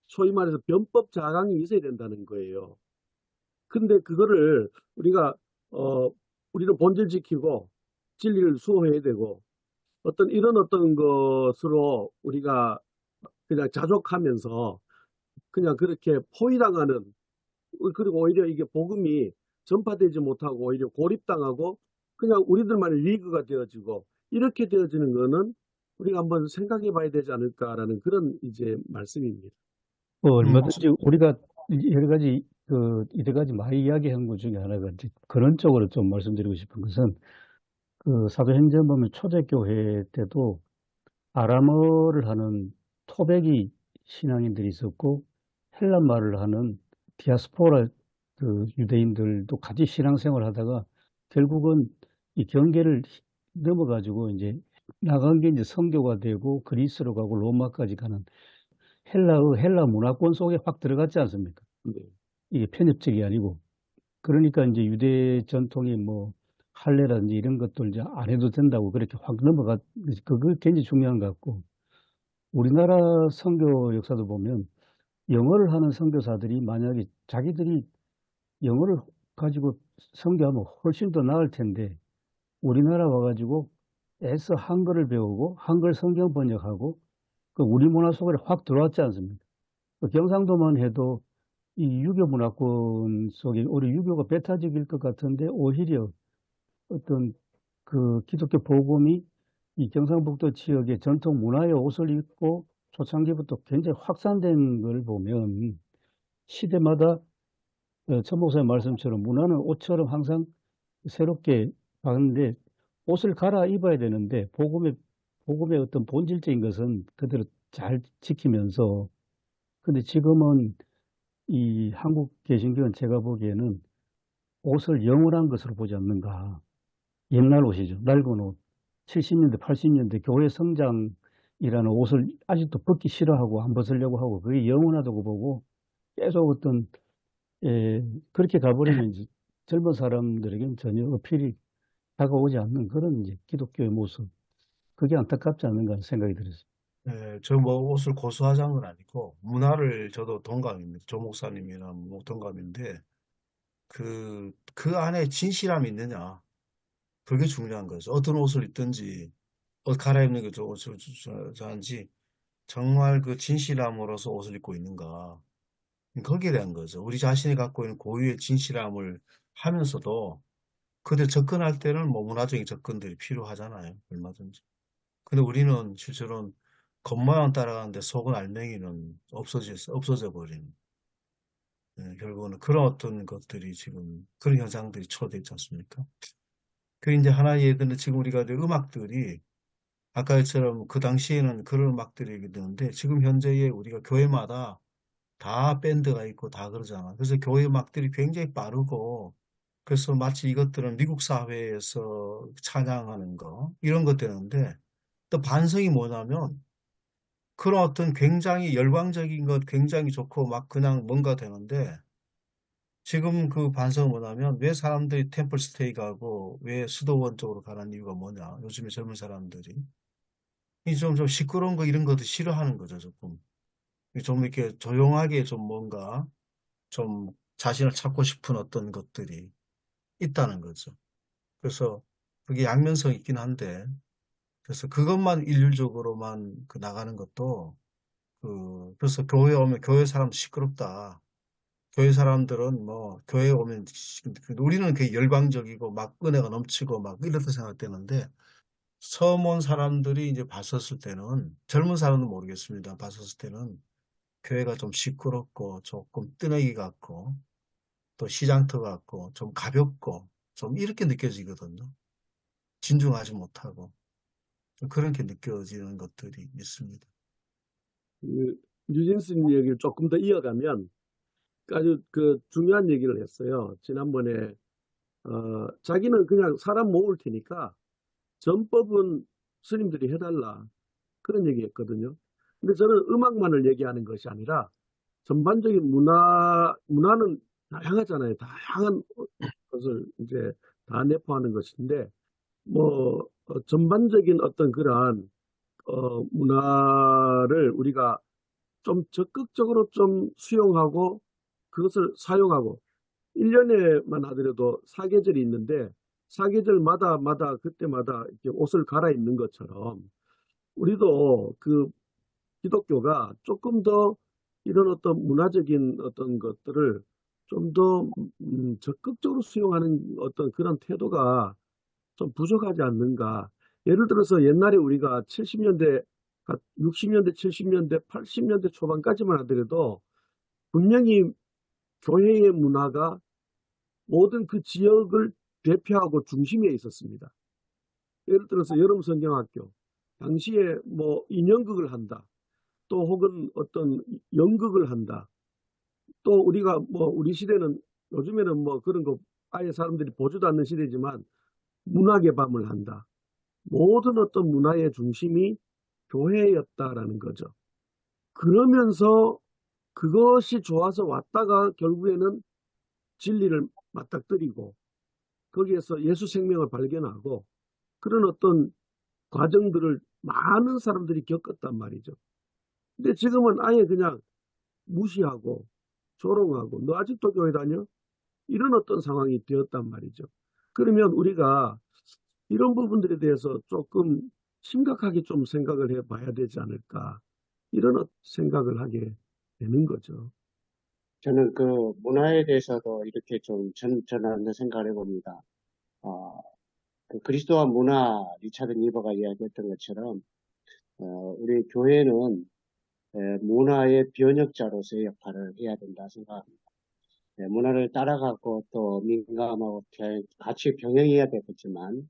소위 말해서 변법 자강이 있어야 된다는 거예요. 근데 그거를 우리가 우리는 본질 지키고 진리를 수호해야 되고 이런 것으로 우리가 그냥 자족하면서 그냥 그렇게 포위당하는, 그리고 오히려 이게 복음이 전파되지 못하고 오히려 고립당하고 그냥 우리들만의 리그가 되어지고 이렇게 되어지는 거는 우리가 한번 생각해 봐야 되지 않을까라는 그런 이제 말씀입니다. 얼마든지 우리가 여러 가지 많이 이야기한 것 중에 하나가 이제 그런 쪽으로 좀 말씀드리고 싶은 것은 그 사도행전 보면 초대교회 때도 아람어를 하는 토백이 신앙인들이 있었고 헬란말을 하는 디아스포라 그 유대인들도 같이 신앙생활을 하다가 결국은 이 경계를 넘어가지고 이제 나간 게 이제 선교가 되고 그리스로 가고 로마까지 가는 헬라 문화권 속에 확 들어갔지 않습니까? 네. 이게 편협적이 아니고. 그러니까 이제 유대 전통이 뭐 할례라든지 이런 것들 이제 안 해도 된다고 그렇게 확 그거 굉장히 중요한 것 같고. 우리나라 선교 역사도 보면 영어를 하는 선교사들이 만약에 자기들이 영어를 가지고 선교하면 훨씬 더 나을 텐데 우리나라 와가지고 애써 한글을 배우고 한글 성경 번역하고 그 우리 문화 속에 확 들어왔지 않습니까? 그 경상도만 해도 이 유교 문화권 속에 우리 유교가 배타적일 것 같은데 오히려 어떤 그 기독교 복음이 이 경상북도 지역의 전통 문화의 옷을 입고 초창기부터 굉장히 확산된 걸 보면 시대마다 천 목사님 말씀처럼 문화는 옷처럼 항상 새롭게 가는데 옷을 갈아입어야 되는데 복음의 어떤 본질적인 것은 그대로 잘 지키면서 근데 지금은 이 한국 개신교는 제가 보기에는 옷을 영원한 것으로 보지 않는가. 옛날 옷이죠. 낡은 옷. 70년대, 80년대 교회 성장이라는 옷을 아직도 벗기 싫어하고 안 벗으려고 하고 그게 영원하다고 보고 계속 그렇게 가버리면 이제 젊은 사람들에게는 전혀 어필이 다가오지 않는 그런 이제 기독교의 모습. 그게 안타깝지 않는가 하는 생각이 들었어요. 네, 저 뭐 옷을 고수하자는 건 아니고 문화를 저도 동감입니다. 조 목사님이랑 뭐 동감인데 그 안에 진실함이 있느냐 그게 중요한 거죠. 어떤 옷을 입든지 옷 갈아입는 게 좋은지 정말 그 진실함으로서 옷을 입고 있는가 거기에 대한 거죠. 우리 자신이 갖고 있는 고유의 진실함을 하면서도 그들 접근할 때는 뭐 문화적인 접근들이 필요하잖아요. 얼마든지. 근데 우리는 실제로는 겉모양 따라가는데 속은 알맹이는 없어져 버린. 결국은 그런 어떤 것들이 지금 그런 현상들이 초래되어 있지 않습니까? 그 이제 하나의 예들은 지금 우리가 음악들이 아까처럼 그 당시에는 그런 음악들이 있는데 지금 현재에 우리가 교회마다 다 밴드가 있고 다 그러잖아. 그래서 교회 음악들이 굉장히 빠르고 그래서 마치 이것들은 미국 사회에서 찬양하는 거 이런 것 되는데 또 반성이 뭐냐면 그런 어떤 굉장히 열광적인 것 굉장히 좋고 막 그냥 뭔가 되는데 지금 그 반성은 뭐냐면 왜 사람들이 템플 스테이 가고 왜 수도원 쪽으로 가는 이유가 뭐냐. 요즘에 젊은 사람들이. 좀 시끄러운 거 이런 것도 싫어하는 거죠, 조금. 좀 이렇게 조용하게 좀 뭔가 좀 자신을 찾고 싶은 어떤 것들이 있다는 거죠. 그래서 그게 양면성이 있긴 한데 그래서 그것만 일률적으로만 그 나가는 것도 그래서 교회 오면 교회 사람 시끄럽다. 교회 사람들은 뭐 교회 오면 우리는 그 열광적이고 막 은혜가 넘치고 막 이렇다 생각되는데 처음 온 사람들이 이제 봤었을 때는 젊은 사람은 모르겠습니다. 봤었을 때는 교회가 좀 시끄럽고 조금 뜨내기 같고 또 시장터 같고 좀 가볍고 좀 이렇게 느껴지거든요. 진중하지 못하고 그런 게 느껴지는 것들이 있습니다. 뉴진스님 얘기를 조금 더 이어가면 아주 그 중요한 얘기를 했어요. 지난번에 자기는 그냥 사람 모을 테니까 전법은 스님들이 해달라 그런 얘기했거든요. 근데 저는 음악만을 얘기하는 것이 아니라 전반적인 문화는 다양하잖아요. 다양한 것을 이제 다 내포하는 것인데 뭐 전반적인 어떤 그러한 문화를 우리가 좀 적극적으로 좀 수용하고 그것을 사용하고 1년에만 하더라도 사계절이 있는데 사계절마다 그때마다 이렇게 옷을 갈아입는 것처럼 우리도 그 기독교가 조금 더 이런 어떤 문화적인 어떤 것들을 좀 더 적극적으로 수용하는 어떤 그런 태도가 좀 부족하지 않는가. 예를 들어서 옛날에 우리가 70년대, 60년대, 70년대, 80년대 초반까지만 하더라도 분명히 교회의 문화가 모든 그 지역을 대표하고 중심에 있었습니다. 예를 들어서 여름성경학교, 당시에 뭐 인형극을 한다. 또 혹은 어떤 연극을 한다. 또 우리가 뭐 우리 시대는 요즘에는 뭐 그런 거 아예 사람들이 보지도 않는 시대지만 문학의 밤을 한다. 모든 어떤 문화의 중심이 교회였다라는 거죠. 그러면서 그것이 좋아서 왔다가 결국에는 진리를 맞닥뜨리고 거기에서 예수 생명을 발견하고 그런 어떤 과정들을 많은 사람들이 겪었단 말이죠. 근데 지금은 아예 그냥 무시하고 조롱하고 너 아직도 교회 다녀? 이런 어떤 상황이 되었단 말이죠. 그러면 우리가 이런 부분들에 대해서 조금 심각하게 좀 생각을 해봐야 되지 않을까 이런 생각을 하게 되는 거죠. 저는 그 문화에 대해서도 이렇게 좀 전하는 생각을 해봅니다. 그 그리스도와 문화, 리차드 니버가 이야기했던 것처럼, 우리 교회는 문화의 변혁자로서의 역할을 해야 된다 생각합니다. 문화를 따라가고 또 민감하고 같이 병행해야 되겠지만,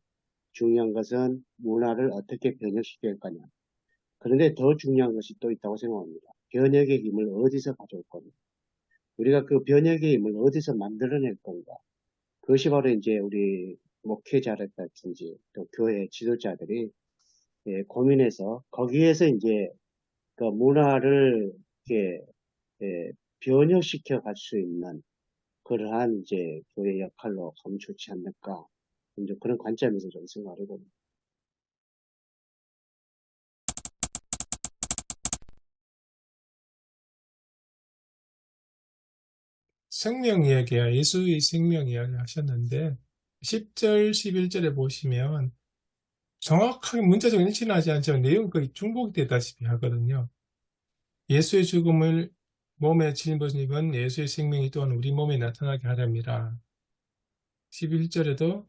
중요한 것은 문화를 어떻게 변혁시킬 거냐. 그런데 더 중요한 것이 또 있다고 생각합니다. 변혁의 힘을 어디서 가져올 거냐. 우리가 그 변혁의 힘을 어디서 만들어낼 건가. 그것이 바로 이제 우리 목회자라든지 또 교회 지도자들이 고민해서 거기에서 이제 그 문화를 이렇게 변혁시켜 갈 수 있는 그러한 이제 교회 역할로 가면 좋지 않을까. 이제 그런 관점에서 좀 생각을 해봅니다. 생명 이야기야, 예수의 생명 이야기 하셨는데, 10절, 11절에 보시면 정확하게 문자적으로 일치는 하지 않지만 내용이 거의 중복되다시피 하거든요. 예수의 죽음을 몸에 짊어진 예수의 생명이 또한 우리 몸에 나타나게 하렵니다. 11절에도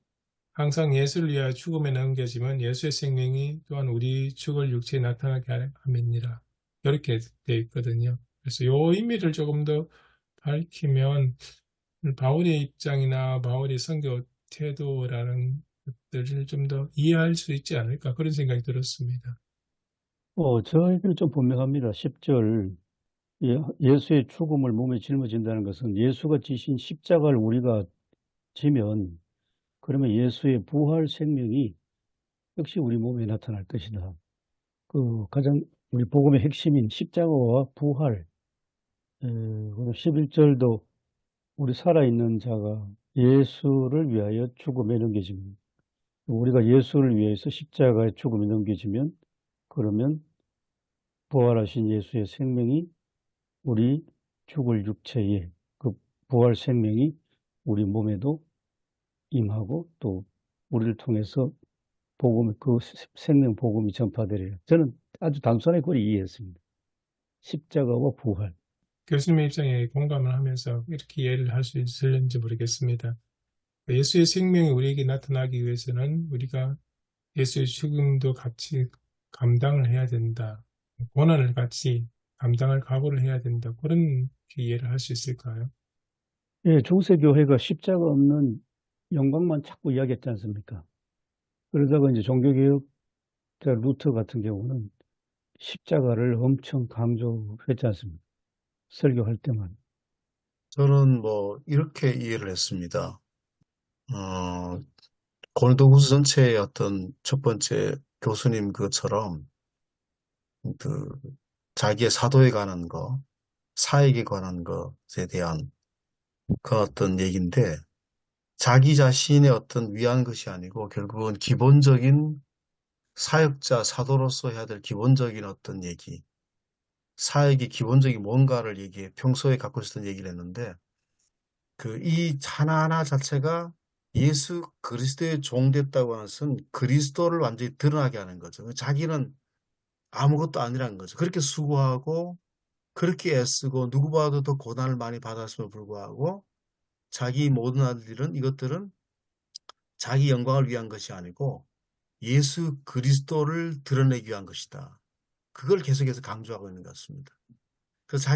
항상 예수를 위하여 죽음에 넘겨지면 예수의 생명이 또한 우리 죽을 육체에 나타나게 합니다. 이렇게 되어 있거든요. 그래서 이 의미를 조금 더 밝히면 바울의 입장이나 바울의 선교 태도라는 것들을 좀 더 이해할 수 있지 않을까 그런 생각이 들었습니다. 저 얘기는 좀 분명합니다. 10절 예수의 죽음을 몸에 짊어진다는 것은 예수가 지신 십자가를 우리가 지면 그러면 예수의 부활 생명이 역시 우리 몸에 나타날 것이다. 그 가장 우리 복음의 핵심인 십자가와 부활. 그리고 11절도 우리 살아있는 자가 예수를 위하여 죽음에 넘겨지면 우리가 예수를 위해서 십자가의 죽음에 넘겨지면 그러면 부활하신 예수의 생명이 우리 죽을 육체에 그 부활 생명이 우리 몸에도 임하고 또 우리를 통해서 그 생명 복음이 전파되리라. 저는 아주 단순하게 그걸 이해했습니다. 십자가와 부활. 교수님의 입장에 공감을 하면서 이렇게 이해를 할 수 있을는지 모르겠습니다. 예수의 생명이 우리에게 나타나기 위해서는 우리가 예수의 죽음도 같이 감당을 해야 된다. 고난을 같이 감당할 각오를 해야 된다. 그런 이해를 할 수 있을까요? 예, 중세교회가 십자가 없는 영광만 자꾸 이야기했지 않습니까? 그러다가 이제 종교개혁 루터 같은 경우는 십자가를 엄청 강조했지 않습니까? 설교할 때만. 저는 뭐 이렇게 이해를 했습니다. 고린도후서 전체의 어떤 첫 번째 교수님 그것처럼 그 자기의 사도에 관한 거, 사역에 관한 것에 대한 그 어떤 얘기인데 자기 자신의 어떤 위한 것이 아니고 결국은 기본적인 사역자, 사도로서 해야 될 기본적인 어떤 얘기, 사역의 기본적인 뭔가를 얘기해 평소에 갖고 있었던 얘기를 했는데 이 하나하나 자체가 예수 그리스도의 종 됐다고 하는 것은 그리스도를 완전히 드러나게 하는 거죠. 자기는 아무것도 아니라는 거죠. 그렇게 수고하고 그렇게 애쓰고 누구보다도 더 고난을 많이 받았음에도 불구하고 자기 모든 이것들은 자기 영광을 위한 것이 아니고 예수 그리스도를 드러내기 위한 것이다. 그걸 계속해서 강조하고 있는 것 같습니다. 그래서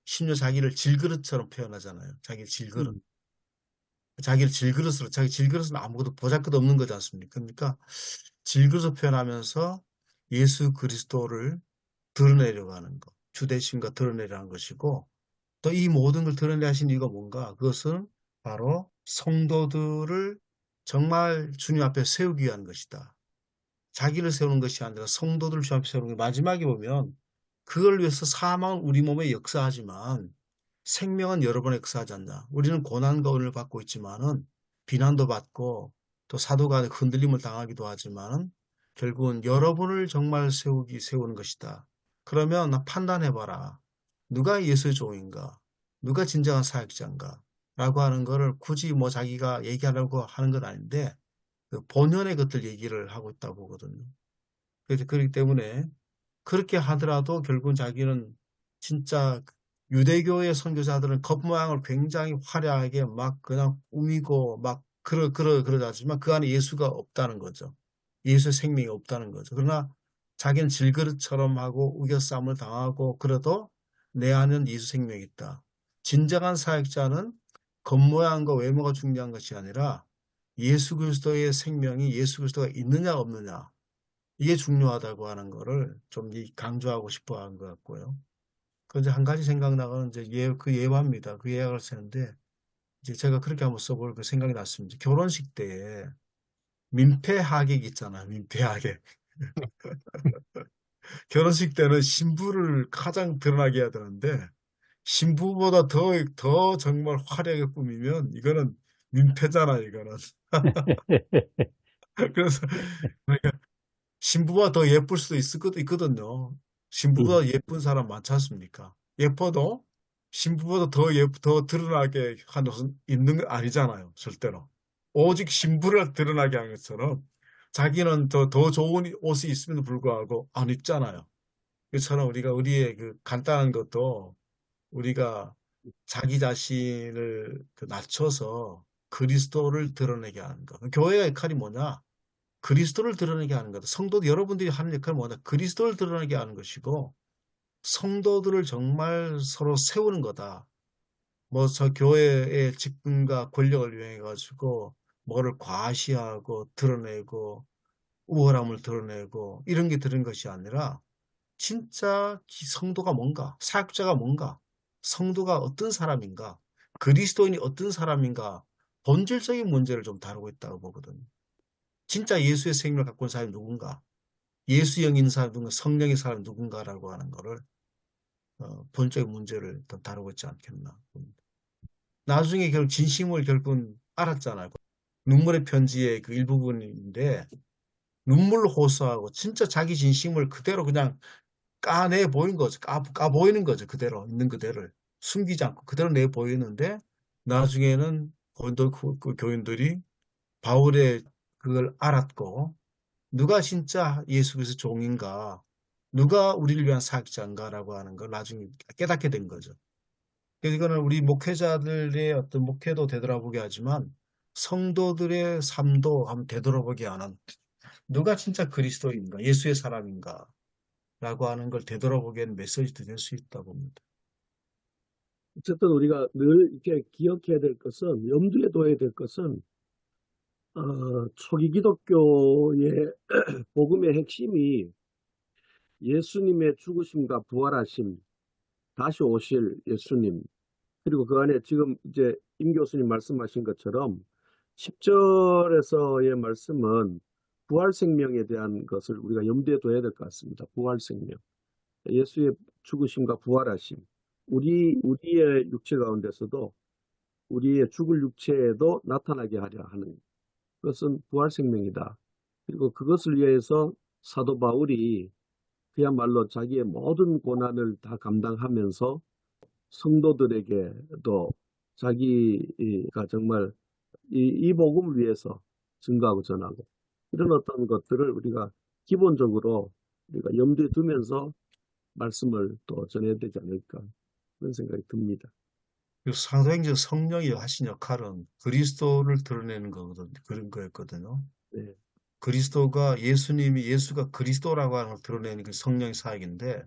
심지어 자기를 질그릇처럼 표현하잖아요. 자기 질그릇. 자기 질그릇은 아무것도 보잘것 없는 거지 않습니까? 그러니까 질그릇을 표현하면서 예수 그리스도를 드러내려고 하는 것, 주대심과 드러내려고 하는 것이고 또 이 모든 걸 드러내야 하신 이유가 뭔가? 그것은 바로 성도들을 정말 주님 앞에 세우기 위한 것이다. 자기를 세우는 것이 아니라 성도들을 주님 앞에 세우는 게 마지막에 보면 그걸 위해서 사망은 우리 몸에 역사하지만 생명은 여러 번 역사하지 않나. 우리는 고난과 은혜를 받고 있지만은 비난도 받고 또 사도가 흔들림을 당하기도 하지만은 결국은 여러분을 정말 세우는 것이다. 그러면 판단해봐라. 누가 예수의 종인가? 누가 진정한 사역자인가? 라고 하는 거를 굳이 뭐 자기가 얘기하려고 하는 건 아닌데 그 본연의 것들 얘기를 하고 있다고 보거든요. 그렇기 때문에 그렇게 하더라도 결국은 자기는 진짜 유대교의 선교사들은 겉모양을 굉장히 화려하게 막 그냥 꾸미고 막 그러자지만 그 안에 예수가 없다는 거죠. 예수의 생명이 없다는 거죠. 그러나 자기는 질그릇처럼 하고 우겨싸움을 당하고 그래도 내 안에는 예수 생명이 있다. 진정한 사역자는 겉모양과 외모가 중요한 것이 아니라 예수 그리스도의 생명이 예수 그리스도가 있느냐 없느냐 이게 중요하다고 하는 거를 좀 강조하고 싶어 한 것 같고요. 그런데 한 가지 생각나는 이제 그 예화입니다. 그 예화를 쓰는데 이제 제가 그렇게 한번 써볼 그 생각이 났습니다. 결혼식 때에 민폐하객 있잖아요. 민폐하객. 결혼식 때는 신부를 가장 드러나게 해야 되는데 신부보다 더 정말 화려하게 꾸미면 이거는 민폐잖아요. 이거는. 그래서 신부가 더 예쁠 수도 있거든요. 신부보다 예쁜 사람 많지 않습니까? 예뻐도 신부보다 더 드러나게 하는 것은 있는 거 아니잖아요. 절대로. 오직 신부를 드러나게 하는 것처럼 자기는 더 좋은 옷이 있음에도 불구하고 안 입잖아요. 그처럼 우리의 그 간단한 것도 우리가 자기 자신을 낮춰서 그리스도를 드러내게 하는 것. 교회의 역할이 뭐냐? 그리스도를 드러내게 하는 거다. 여러분들이 하는 역할은 뭐냐? 그리스도를 드러내게 하는 것이고, 성도들을 정말 서로 세우는 거다. 뭐, 저 교회의 직분과 권력을 이용해가지고, 뭐를 과시하고, 드러내고, 우월함을 드러내고, 이런 게 들은 것이 아니라, 진짜 성도가 뭔가, 사역자가 뭔가, 성도가 어떤 사람인가, 그리스도인이 어떤 사람인가, 본질적인 문제를 좀 다루고 있다고 보거든요. 진짜 예수의 생명을 갖고 있는 사람이 누군가, 예수 영인 사람 누군가, 성령의 사람 누군가라고 하는 거를 본적인 문제를 더 다루고 있지 않겠나 봅니다. 나중에 진심을 결국은 알았잖아요. 눈물의 편지의 그 일부분인데 눈물로 호소하고 진짜 자기 진심을 그대로 그냥 까내 보이는 거죠. 까 보이는 거죠. 그대로 있는 그대를 숨기지 않고 그대로 내 보이는데 나중에는 그 교인들이 바울의 그걸 알았고 누가 진짜 예수 그리스도 종인가, 누가 우리를 위한 사역자인가라고 하는 걸 나중에 깨닫게 된 거죠. 그래서 이거는 우리 목회자들의 어떤 목회도 되돌아보게 하지만 성도들의 삶도 한번 되돌아보게 하는 누가 진짜 그리스도인가, 예수의 사람인가 라고 하는 걸 되돌아보게 하는 메시지도 될 수 있다고 봅니다. 어쨌든 우리가 늘 이렇게 기억해야 될 것은, 염두에 둬야 될 것은, 초기 기독교의 복음의 핵심이 예수님의 죽으심과 부활하심, 다시 오실 예수님, 그리고 그 안에 지금 이제 임 교수님 말씀하신 것처럼 10절에서의 말씀은 부활 생명에 대한 것을 우리가 염두에 둬야 될 것 같습니다. 부활 생명. 예수의 죽으심과 부활하심. 우리의 육체 가운데서도 우리의 죽을 육체에도 나타나게 하려 하는 것은 부활 생명이다. 그리고 그것을 위해서 사도 바울이 그야말로 자기의 모든 고난을 다 감당하면서 성도들에게도 자기가 정말 이 복음을 위해서 증거하고 전하고 이런 어떤 것들을 우리가 기본적으로 우리가 염두에 두면서 말씀을 또 전해야 되지 않을까 그런 생각이 듭니다. 사도행전 성령이 하신 역할은 그리스도를 드러내는 거거든, 그런 거였거든요. 네. 예수가 그리스도라고 하는 걸 드러내는 그 성령의 사역인데,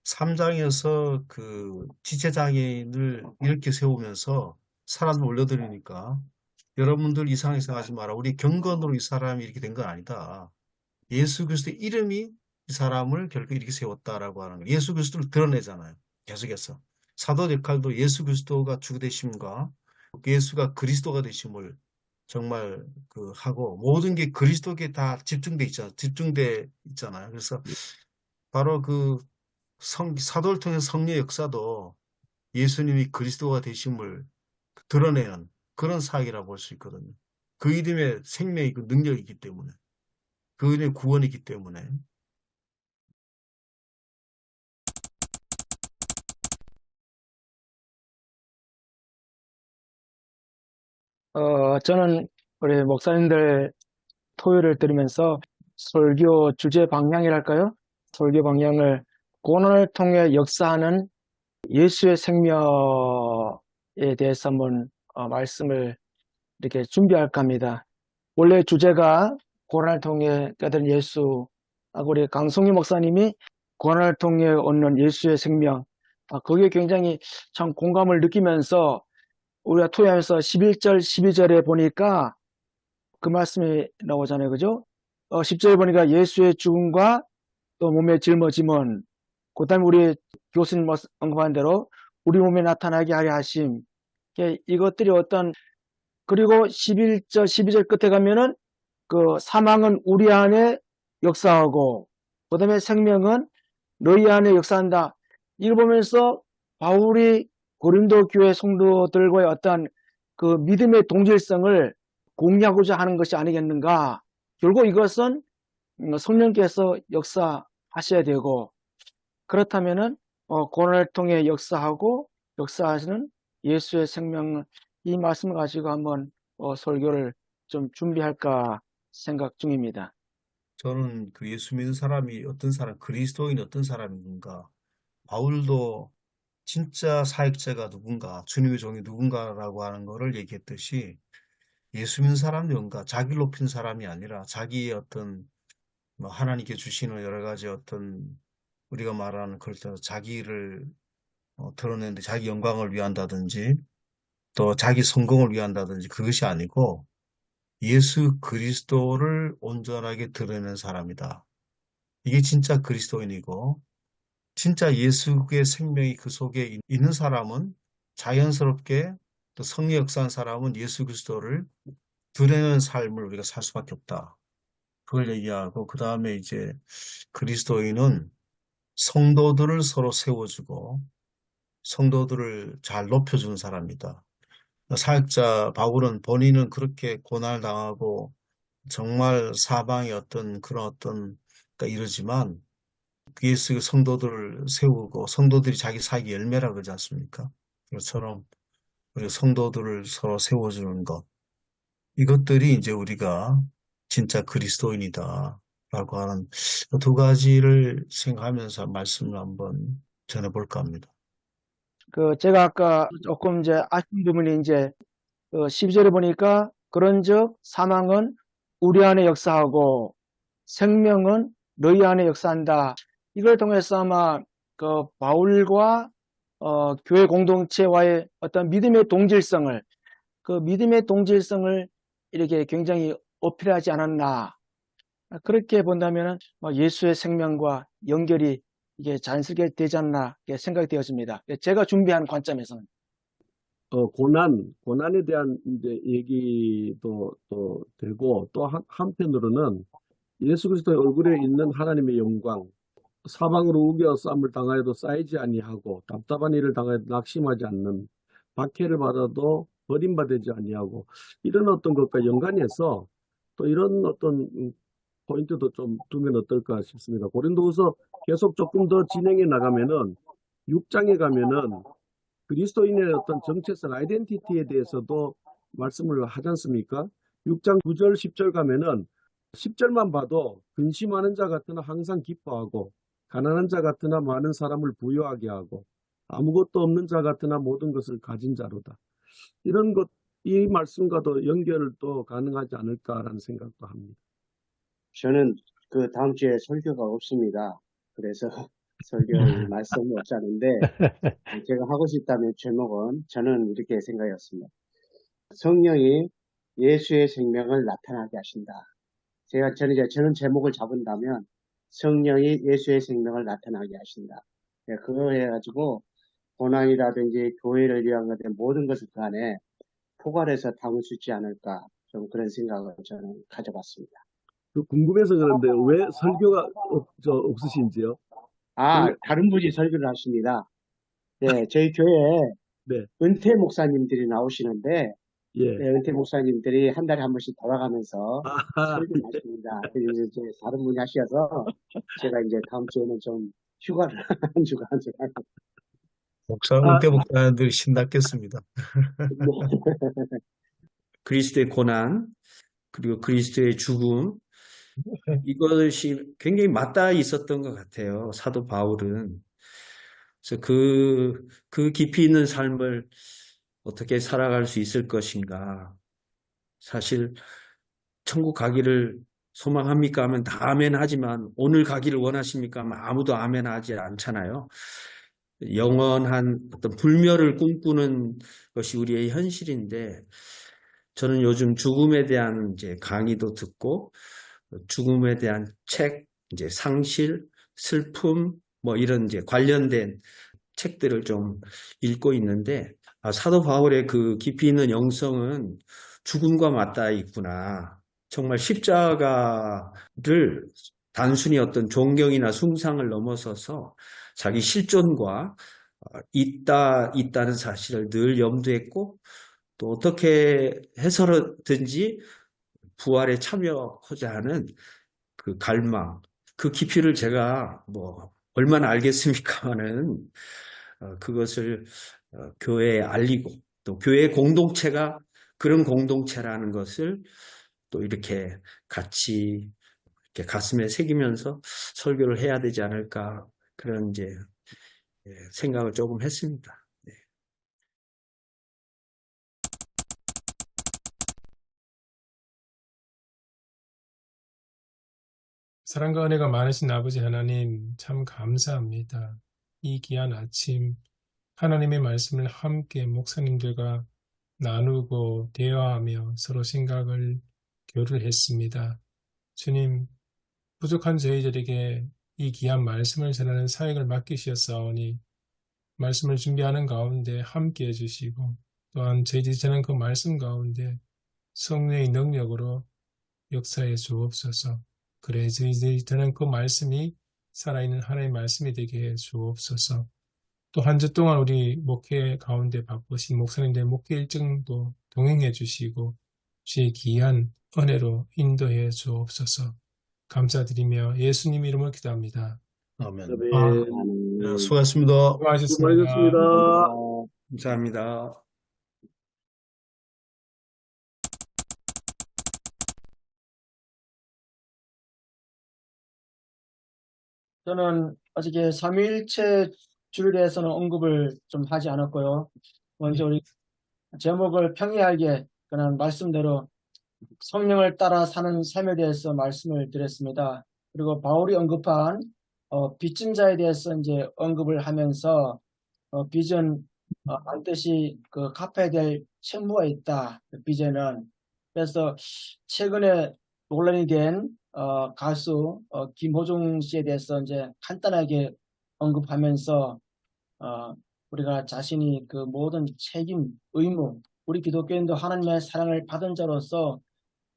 3장에서 그 지체장애인을 이렇게 세우면서 사람을 올려드리니까, 여러분들 이상하게 생각하지 마라. 우리 경건으로 이 사람이 이렇게 된 건 아니다. 예수 그리스도의 이름이 이 사람을 결국 이렇게 세웠다라고 하는 거예요. 예수 그리스도를 드러내잖아요. 계속해서. 사도 역할도 예수 그리스도가 주 되심과 예수가 그리스도가 되심을 정말 하고, 모든 게 그리스도께 다 집중돼 있잖아요. 그래서 바로 사도를 통한 성령의 역사도 예수님이 그리스도가 되심을 드러내는 그런 사역이라고 볼 수 있거든요. 그 이름의 생명이 그 능력이기 때문에, 그 이름의 구원이기 때문에. 저는 우리 목사님들 토요일을 들으면서 설교 주제 방향이랄까요? 설교 방향을 고난을 통해 역사하는 예수의 생명에 대해서 한번 말씀을 이렇게 준비할까 합니다. 원래 주제가 고난을 통해 깨달은 예수, 우리 강성희 목사님이 고난을 통해 얻는 예수의 생명, 거기에 굉장히 참 공감을 느끼면서 우리가 토요일에서 11절, 12절에 보니까 그 말씀이 나오잖아요. 그죠? 10절에 보니까 예수의 죽음과 또 몸의 짊어짐은, 그 다음에 우리 교수님 언급한 대로 우리 몸에 나타나게 하려 하심. 이것들이 그리고 11절, 12절 끝에 가면은 그 사망은 우리 안에 역사하고, 그 다음에 생명은 너희 안에 역사한다. 이걸 보면서 바울이 고린도 교회 성도들과의 어떤 그 믿음의 동질성을 공유하고자 하는 것이 아니겠는가. 결국 이것은 성령께서 역사하셔야 되고, 그렇다면은 고난을 통해 역사하시는 예수의 생명, 이 말씀을 가지고 한번 설교를 좀 준비할까 생각 중입니다. 저는 그 예수 믿는 사람이 그리스도인 어떤 사람인가, 바울도 진짜 사역자가 누군가, 주님의 종이 누군가라고 하는 것을 얘기했듯이, 예수 믿는 사람이 뭔가 자기를 높인 사람이 아니라 자기의 하나님께 주시는 여러 가지 우리가 말하는 자기를 드러내는데 자기 영광을 위한다든지 또 자기 성공을 위한다든지 그것이 아니고 예수 그리스도를 온전하게 드러내는 사람이다. 이게 진짜 그리스도인이고, 진짜 예수의 생명이 그 속에 있는 사람은 자연스럽게, 또 성령 역사한 사람은 예수 그리스도를 드러내는 삶을 우리가 살 수밖에 없다. 그걸 얘기하고, 그 다음에 이제 그리스도인은 성도들을 서로 세워주고 성도들을 잘 높여주는 사람이다. 사역자 바울은 본인은 그렇게 고난을 당하고 정말 사방에 그러니까 이러지만 예수의 성도들을 세우고 성도들이 자기 사역의 열매라 그러지 않습니까? 그것처럼 우리 성도들을 서로 세워주는 것, 이것들이 이제 우리가 진짜 그리스도인이다 라고 하는 두 가지를 생각하면서 말씀을 한번 전해볼까 합니다. 제가 아까 조금 이제 아쉬운 부분이 이제 12절에 보니까 그런즉 사망은 우리 안에 역사하고 생명은 너희 안에 역사한다. 이걸 통해서 아마 바울과 교회 공동체와의 어떤 믿음의 동질성을 이렇게 굉장히 어필하지 않았나. 그렇게 본다면 예수의 생명과 연결이 이게 자연스럽게 되지 않나 생각이 되었습니다. 제가 준비한 관점에서는. 고난에 대한 이제 얘기도 또 되고, 또 한편으로는 예수 그리스도의 얼굴에 있는 하나님의 영광, 사방으로 우겨 싸움을 당하여도 쌓이지 아니하고, 답답한 일을 당하여도 낙심하지 않는, 박해를 받아도 버림받지 아니하고, 이런 어떤 것과 연관해서 또 이런 어떤 포인트도 좀 두면 어떨까 싶습니다. 고린도후서 계속 조금 더 진행해 나가면은 6장에 가면은 그리스도인의 어떤 정체성, 아이덴티티에 대해서도 말씀을 하지 않습니까? 6장 9절, 10절 가면은 10절만 봐도 근심하는 자 같으나 항상 기뻐하고, 가난한 자 같으나 많은 사람을 부유하게 하고, 아무것도 없는 자 같으나 모든 것을 가진 자로다. 이런 것, 이 말씀과도 연결도 가능하지 않을까라는 생각도 합니다. 저는 그 다음 주에 설교가 없습니다. 그래서 설교의 말씀이 없었는데, 제가 하고 싶다면 제목은 저는 이렇게 생각했습니다. 성령이 예수의 생명을 나타나게 하신다. 저는 제목을 잡은다면 성령이 예수의 생명을 나타나게 하신다. 네, 그거 해가지고 고난이라든지 교회를 위한 것들 모든 것을 그 안에 포괄해서 담을 수 있지 않을까, 좀 그런 생각을 저는 가져봤습니다. 궁금해서 그런데 왜 설교가 없으신지요? 다른 분이 설교를 하십니다. 네, 저희 교회에 네. 은퇴 목사님들이 나오시는데, 예. 네, 은퇴 목사님들이 한 달에 한 번씩 돌아가면서 설교를 하십니다. 그래서 이제 다른 분이 하셔서 제가 이제 다음 주에는 좀 휴가를 한 주간 제가 은퇴 목사님들이 신났겠습니다. 그리스도의 고난, 그리고 그리스도의 죽음, 이것이 굉장히 맞닿아 있었던 것 같아요. 사도 바울은. 그래서 그 깊이 있는 삶을 어떻게 살아갈 수 있을 것인가. 사실 천국 가기를 소망합니까 하면 다 아멘 하지만, 오늘 가기를 원하십니까 하면 아무도 아멘 하지 않잖아요. 영원한 어떤 불멸을 꿈꾸는 것이 우리의 현실인데, 저는 요즘 죽음에 대한 이제 강의도 듣고, 죽음에 대한 책, 이제 상실, 슬픔, 이런 이제 관련된 책들을 좀 읽고 있는데, 사도 바울의 그 깊이 있는 영성은 죽음과 맞닿아 있구나. 정말 십자가를 단순히 어떤 존경이나 숭상을 넘어서서 자기 실존과 있다는 사실을 늘 염두했고, 또 어떻게 해서든지 부활에 참여하고자 하는 그 갈망, 그 깊이를 제가 얼마나 알겠습니까마는 그것을 교회에 알리고, 또 교회 공동체가 그런 공동체라는 것을 또 이렇게 같이 이렇게 가슴에 새기면서 설교를 해야 되지 않을까, 그런 이제 생각을 조금 했습니다. 네. 사랑과 은혜가 많으신 아버지 하나님, 참 감사합니다. 이 귀한 아침 하나님의 말씀을 함께 목사님들과 나누고 대화하며 서로 생각을 교류했습니다. 주님, 부족한 저희들에게 이 귀한 말씀을 전하는 사역을 맡기셨사오니 말씀을 준비하는 가운데 함께 해주시고, 또한 저희들이 전한 그 말씀 가운데 성령의 능력으로 역사해 주옵소서. 그래 저희들이 전한 그 말씀이 살아있는 하나님의 말씀이 되게 해 주옵소서. 또 한 주 동안 우리 목회 가운데 바쁘신 목사님들의 목회 일정도 동행해 주시고 주의 귀한 은혜로 인도해 주옵소서. 감사드리며 예수님 이름으로 기도합니다. 아멘. 네. 수고하셨습니다. 수고하셨습니다. 감사합니다. 저는 어저께 삼위일체 주에 대해서는 언급을 좀 하지 않았고요. 먼저 우리 제목을 평이하게 그런 말씀대로 성령을 따라 사는 삶에 대해서 말씀을 드렸습니다. 그리고 바울이 언급한 빚진 자에 대해서 이제 언급을 하면서 빚은 반드시 그 갚아야 될 책무가 있다. 그 빚에는 그래서 최근에 논란이 된 가수 김호중 씨에 대해서 이제 간단하게 언급하면서 우리가 자신이 그 모든 책임, 의무, 우리 기독교인도 하나님의 사랑을 받은 자로서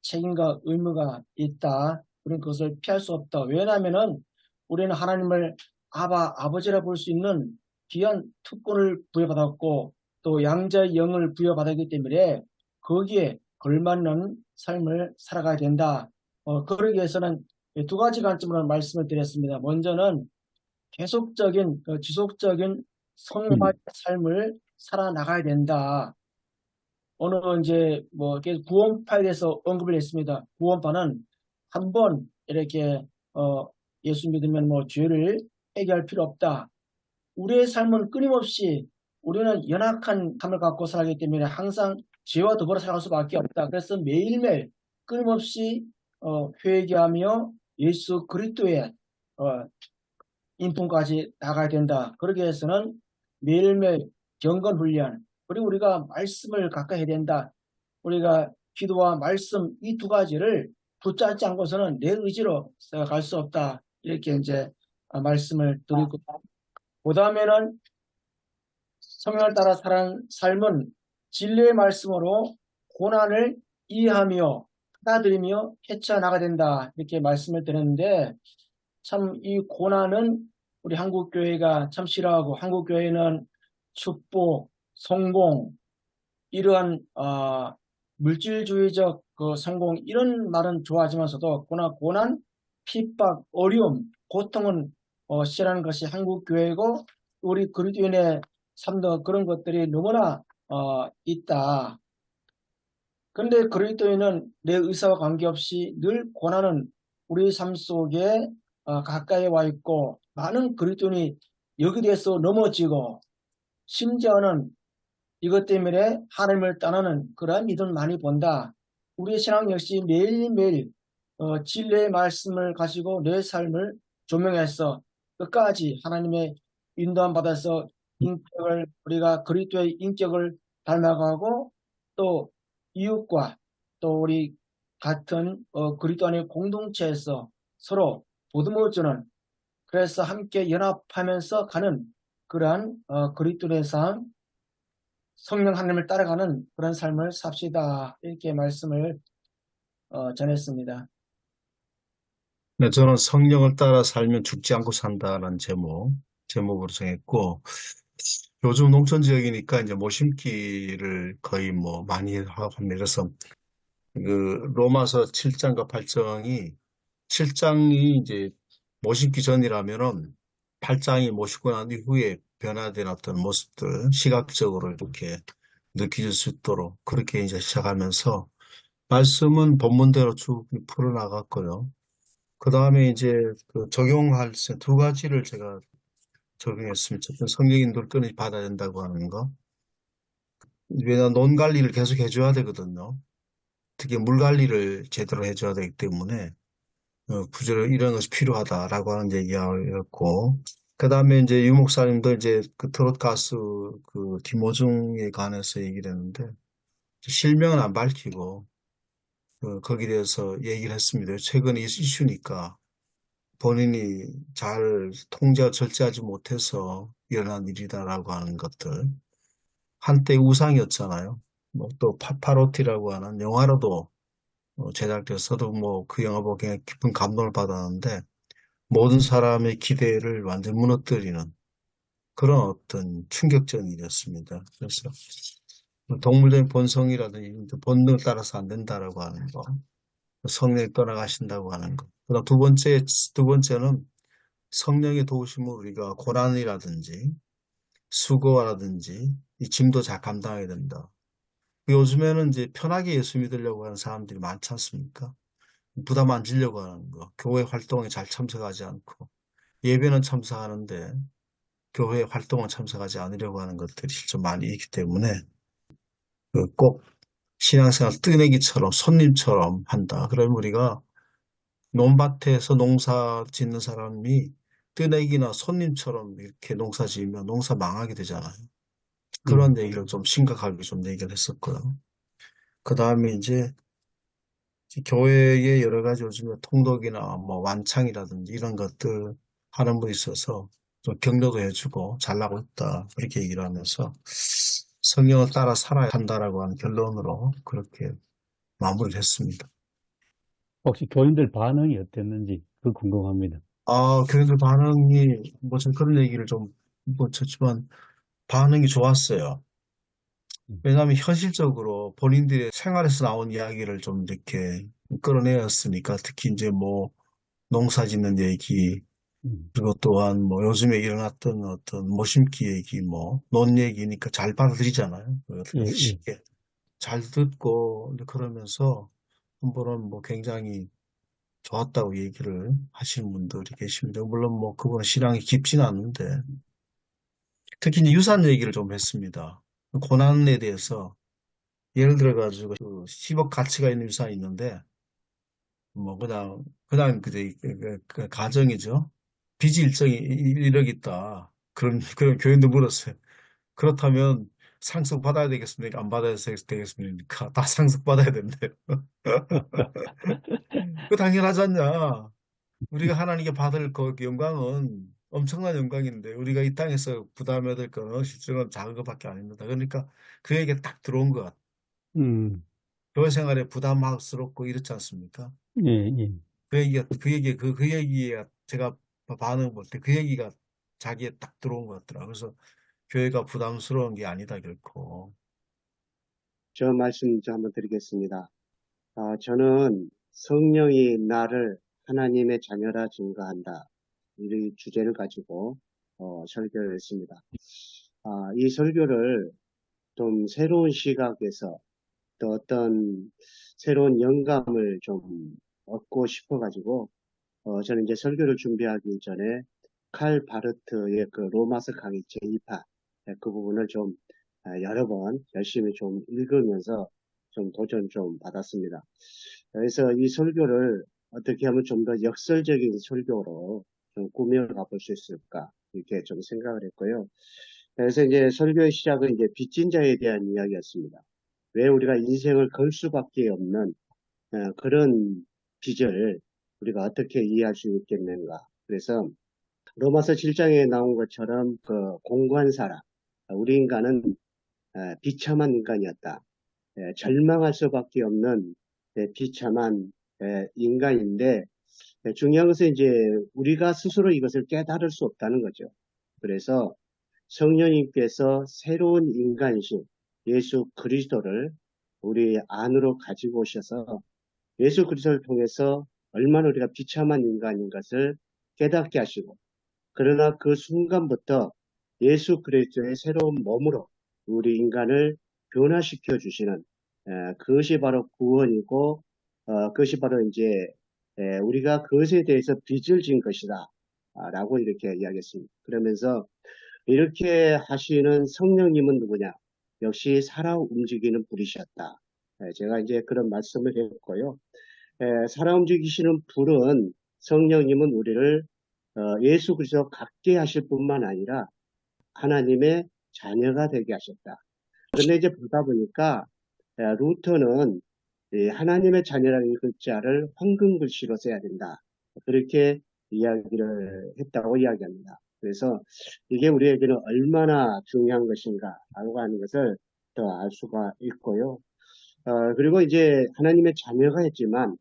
책임과 의무가 있다. 우리는 그것을 피할 수 없다. 왜냐하면은 우리는 하나님을 아버지라 볼 수 있는 귀한 특권을 부여받았고 또 양자의 영을 부여받았기 때문에 거기에 걸맞는 삶을 살아가야 된다. 그러기 위해서는 두 가지 관점으로 말씀을 드렸습니다. 먼저는 계속적인 지속적인 성화의 삶을 살아나가야 된다. 오늘 이제 뭐 구원파에 대해서 언급을 했습니다. 구원파는 한번 이렇게 예수 믿으면 뭐 죄를 해결할 필요 없다. 우리의 삶은 끊임없이 우리는 연약한 감을 갖고 살기 때문에 항상 죄와 더불어 살아갈 수밖에 없다. 그래서 매일매일 끊임없이 회개하며 예수 그리스도의 인품까지 나가야 된다. 그러기 위해서는 매일매일 경건 훈련, 그리고 우리가 말씀을 가까이 해야 된다. 우리가 기도와 말씀 이 두 가지를 붙잡지 않고서는 내 의지로 갈 수 없다. 이렇게 이제 말씀을 드리고, 그 다음에는 성령을 따라 살아가는 삶은 진리의 말씀으로 고난을 이해하며 받아들이며 헤쳐나가야 된다. 이렇게 말씀을 드렸는데, 참 이 고난은 우리 한국교회가 참 싫어하고, 한국교회는 축복, 성공, 이러한 물질주의적 그 성공 이런 말은 좋아하지만서도 고난, 핍박, 어려움, 고통은 싫어하는 것이 한국교회고, 우리 그리스도인의 삶도 그런 것들이 너무나 있다. 그런데 그리스도인은 내 의사와 관계없이 늘 고난은 우리 삶 속에 가까이 와 있고, 많은 그리스도인이 여기 대해서 넘어지고 심지어는 이것 때문에 하나님을 떠나는 그러한 믿음을 많이 본다. 우리의 신앙 역시 매일매일 진리의 말씀을 가지고 내 삶을 조명해서 끝까지 하나님의 인도함 받아서 우리가 그리스도의 인격을 닮아가고, 또 이웃과 또 우리 같은 그리스도 안의 공동체에서 서로 보듬어주는, 그래서 함께 연합하면서 가는 그러한 그리스도의 삶, 성령 하나님을 따라가는 그런 삶을 삽시다. 이렇게 말씀을 전했습니다. 네, 저는 성령을 따라 살면 죽지 않고 산다라는 제목으로 정했고, 요즘 농촌 지역이니까 이제 모심기를 거의 뭐 많이 하고 합니다. 그래서 그 로마서 7장과 8장이 7장이 이제 모심기 전이라면은 8장이 모시고 난 이후에 변화된 어떤 모습들 시각적으로 이렇게 느껴질 수 있도록 그렇게 이제 시작하면서 말씀은 본문대로 쭉 풀어나갔고요. 그 다음에 이제 그 적용할 두 가지를 제가 적용했습니다. 첫째는 성령 인도를 끊임없이 받아야 된다고 하는 거. 왜냐하면 논 관리를 계속 해줘야 되거든요. 특히 물 관리를 제대로 해줘야 되기 때문에 구절에 이런 것이 필요하다라고 하는 얘기였고, 그 다음에 이제 유 목사님도 이제 그 트롯 가수 그 김호중에 관해서 얘기를 했는데, 실명은 안 밝히고 거기에 대해서 얘기를 했습니다. 최근 이슈니까 본인이 잘 통제와 절제하지 못해서 일어난 일이다라고 하는 것들. 한때 우상이었잖아요. 뭐 또 파파로티라고 하는 영화로도 제작돼서도 뭐 그 영화 보고 그냥 깊은 감동을 받았는데, 모든 사람의 기대를 완전 무너뜨리는 그런 어떤 충격적인 일이었습니다. 그래서 동물적인 본성이라든지 본능을 따라서 안 된다라고 하는 거, 성령이 떠나가신다고 하는 거. 그다음 두 번째는 성령의 도우심으로 우리가 고난이라든지 수고라든지 이 짐도 잘 감당해야 된다. 요즘에는 이제 편하게 예수 믿으려고 하는 사람들이 많지 않습니까? 부담 안 지려고 하는 거, 교회 활동에 잘 참석하지 않고, 예배는 참석하는데 교회 활동은 참석하지 않으려고 하는 것들이 좀 많이 있기 때문에 꼭 신앙생활 뜨내기처럼 손님처럼 한다. 그러면 우리가 논밭에서 농사 짓는 사람이 뜨내기나 손님처럼 이렇게 농사 지으면 농사 망하게 되잖아요. 그런 얘기를 좀 심각하게 좀 얘기를 했었고요. 그 다음에 이제 교회에 여러 가지 요즘에 통독이나 뭐 완창이라든지 이런 것들 하는 분이 있어서 좀 격려도 해주고 잘나고 있다 그렇게 얘기를 하면서 성경을 따라 살아야 한다라고 하는 결론으로 그렇게 마무리를 했습니다. 혹시 교인들 반응이 어땠는지 그 궁금합니다. 교인들 반응이 뭐 전 그런 얘기를 좀 못 쳤지만 반응이 좋았어요. 왜냐하면 현실적으로 본인들의 생활에서 나온 이야기를 좀 이렇게 끌어내었으니까 특히 이제 뭐 농사 짓는 얘기 그리고 또한 뭐 요즘에 일어났던 어떤 모심기 얘기 뭐 논 얘기니까 잘 받아들이잖아요. 예, 예. 쉽게 잘 듣고 이제 그러면서 한 번은 뭐 굉장히 좋았다고 얘기를 하시는 분들이 계십니다. 물론 뭐 그분은 신앙이 깊지는 않는데 특히 이제 유산 얘기를 좀 했습니다. 고난에 대해서 예를 들어 가지고 그 10억 가치가 있는 유산이 있는데 뭐 그냥 그 가정이죠. 빚이 일정이 1억 있다. 그런 교인도 물었어요. 그렇다면 상속 받아야 되겠습니까? 안 받아야 되겠습니까? 다 상속 받아야 된대요. 그 당연하지 않냐? 우리가 하나님께 받을 그 영광은 엄청난 영광인데 우리가 이 땅에서 부담해야 될 거는 실제로는 작은 것밖에 아닙니다. 그러니까 그에게 딱 들어온 것 같아요. 음, 교회 생활에 부담스럽고 이렇지 않습니까? 예, 예. 그 얘기가 제가 반응 볼 때 그 얘기가 자기에 딱 들어온 것 같더라. 그래서 교회가 부담스러운 게 아니다, 결코. 저 말씀 좀 한번 드리겠습니다. 저는 성령이 나를 하나님의 자녀라 증거한다. 이 주제를 가지고 설교를 했습니다. 이 설교를 좀 새로운 시각에서 또 어떤 새로운 영감을 좀 얻고 싶어가지고 저는 이제 설교를 준비하기 전에 칼 바르트의 그 로마서 강의 제2파 그 부분을 좀 여러 번 열심히 좀 읽으면서 좀 도전 좀 받았습니다. 그래서 이 설교를 어떻게 하면 좀 더 역설적인 설교로 좀 꾸며가 볼 수 있을까 이렇게 좀 생각을 했고요. 그래서 이제 설교의 시작은 이제 빚진 자에 대한 이야기였습니다. 왜 우리가 인생을 걸 수밖에 없는 그런 빚을 우리가 어떻게 이해할 수 있겠는가. 그래서 로마서 7장에 나온 것처럼 그 공고한 사람, 우리 인간은 비참한 인간이었다. 절망할 수밖에 없는 비참한 인간인데 중요한 것은 이제 우리가 스스로 이것을 깨달을 수 없다는 거죠. 그래서 성령님께서 새로운 인간이신 예수 그리스도를 우리 안으로 가지고 오셔서 예수 그리스도를 통해서 얼마나 우리가 비참한 인간인 것을 깨닫게 하시고 그러나 그 순간부터 예수 그리스도의 새로운 몸으로 우리 인간을 변화시켜 주시는 그것이 바로 구원이고 그것이 바로 이제 우리가 그것에 대해서 빚을 진 것이다 라고 이렇게 이야기했습니다. 그러면서 이렇게 하시는 성령님은 누구냐? 역시 살아 움직이는 불이셨다. 제가 이제 그런 말씀을 했고요. 살아 움직이시는 불은 성령님은 우리를 예수 그리스도 갖게 하실 뿐만 아니라 하나님의 자녀가 되게 하셨다. 그런데 이제 보다 보니까 루터는 이 하나님의 자녀라는 글자를 황금 글씨로 써야 된다. 그렇게 이야기를 했다고 이야기합니다. 그래서 이게 우리에게는 얼마나 중요한 것인가라고 하는 것을 더 알 수가 있고요. 그리고 이제 하나님의 자녀가 했지만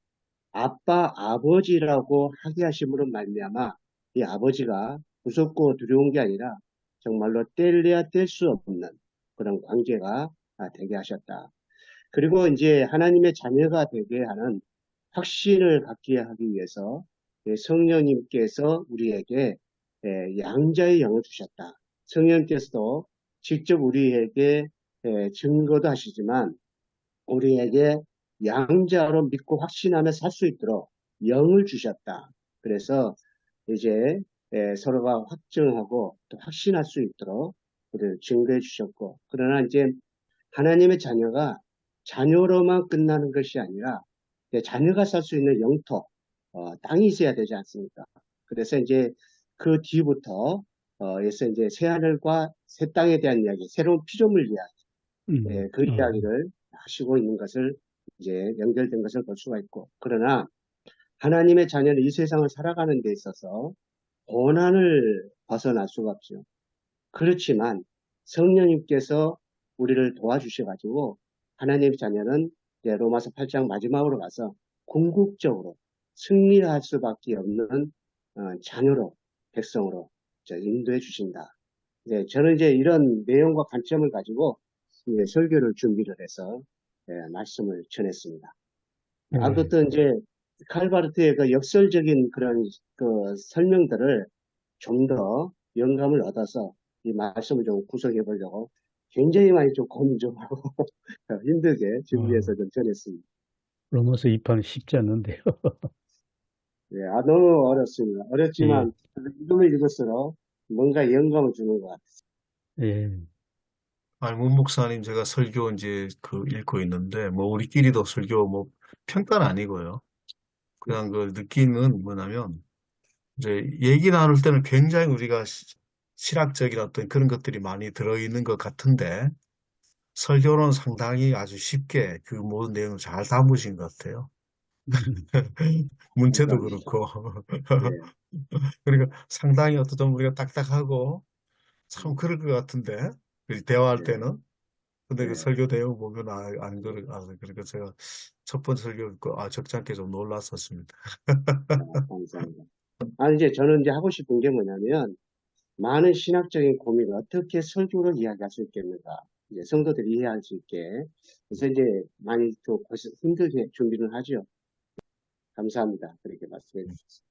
아빠, 아버지라고 하게 하심으로 말미암아 이 아버지가 무섭고 두려운 게 아니라 정말로 뗄래야 뗄 수 없는 그런 관계가 되게 하셨다. 그리고 이제 하나님의 자녀가 되게 하는 확신을 갖게 하기 위해서 성령님께서 우리에게 양자의 영을 주셨다. 성령님께서도 직접 우리에게 증거도 하시지만 우리에게 양자로 믿고 확신하며 살 수 있도록 영을 주셨다. 그래서 이제 서로가 확증하고 또 확신할 수 있도록 우리를 증거해 주셨고 그러나 이제 하나님의 자녀가 자녀로만 끝나는 것이 아니라 자녀가 살 수 있는 영토, 땅이 있어야 되지 않습니까? 그래서 이제 그 뒤부터 에서 이제 새 하늘과 새 땅에 대한 이야기, 새로운 피조물 이야기, 그 이야기를 하시고 있는 것을 이제 연결된 것을 볼 수가 있고, 그러나 하나님의 자녀는 이 세상을 살아가는 데 있어서 고난을 벗어날 수가 없죠. 그렇지만 성령님께서 우리를 도와주셔가지고 하나님의 자녀는 이제 로마서 8장 마지막으로 가서 궁극적으로 승리할 수밖에 없는 자녀로, 백성으로 인도해 주신다. 저는 이제 이런 내용과 관점을 가지고 이제 설교를 준비를 해서 말씀을 전했습니다. 네. 아무튼 이제 칼바르트의 그 역설적인 그런 그 설명들을 좀 더 영감을 얻어서 이 말씀을 좀 구성해 보려고 굉장히 많이 좀 고민 좀 하고 힘들게 준비해서 좀 전했습니다. 로마서 2판 쉽지 않는데요. 너무 어렵습니다. 예, 어렵지만 읽으면 읽을수록 뭔가 영감을 주는 것 같아요. 예. 아니, 문 목사님, 제가 설교 이제 읽고 있는데, 뭐, 우리끼리도 설교 뭐, 평가는 아니고요. 그냥 그 느끼는 뭐냐면, 이제 얘기 나눌 때는 굉장히 우리가 실학적인 어떤 그런 것들이 많이 들어있는 것 같은데, 설교는 상당히 아주 쉽게 그 모든 내용을 잘 담으신 것 같아요. 문체도 감사합니다. 그렇고. 네. 그러니까 상당히 어떤 좀 우리가 딱딱하고 참 그럴 것 같은데, 대화할 네. 때는. 근데 그 네. 설교 내용 보면 안 그러니까 제가 첫 번째 설교 듣고 적잖게 좀 놀랐었습니다. 감사합니다. 이제 저는 이제 하고 싶은 게 뭐냐면, 많은 신학적인 고민을 어떻게 설교로 이야기할 수 있겠는가. 이제 성도들이 이해할 수 있게. 그래서 이제 많이 또 벌써 힘들게 준비를 하죠. 감사합니다. 그렇게 말씀해 주셔서.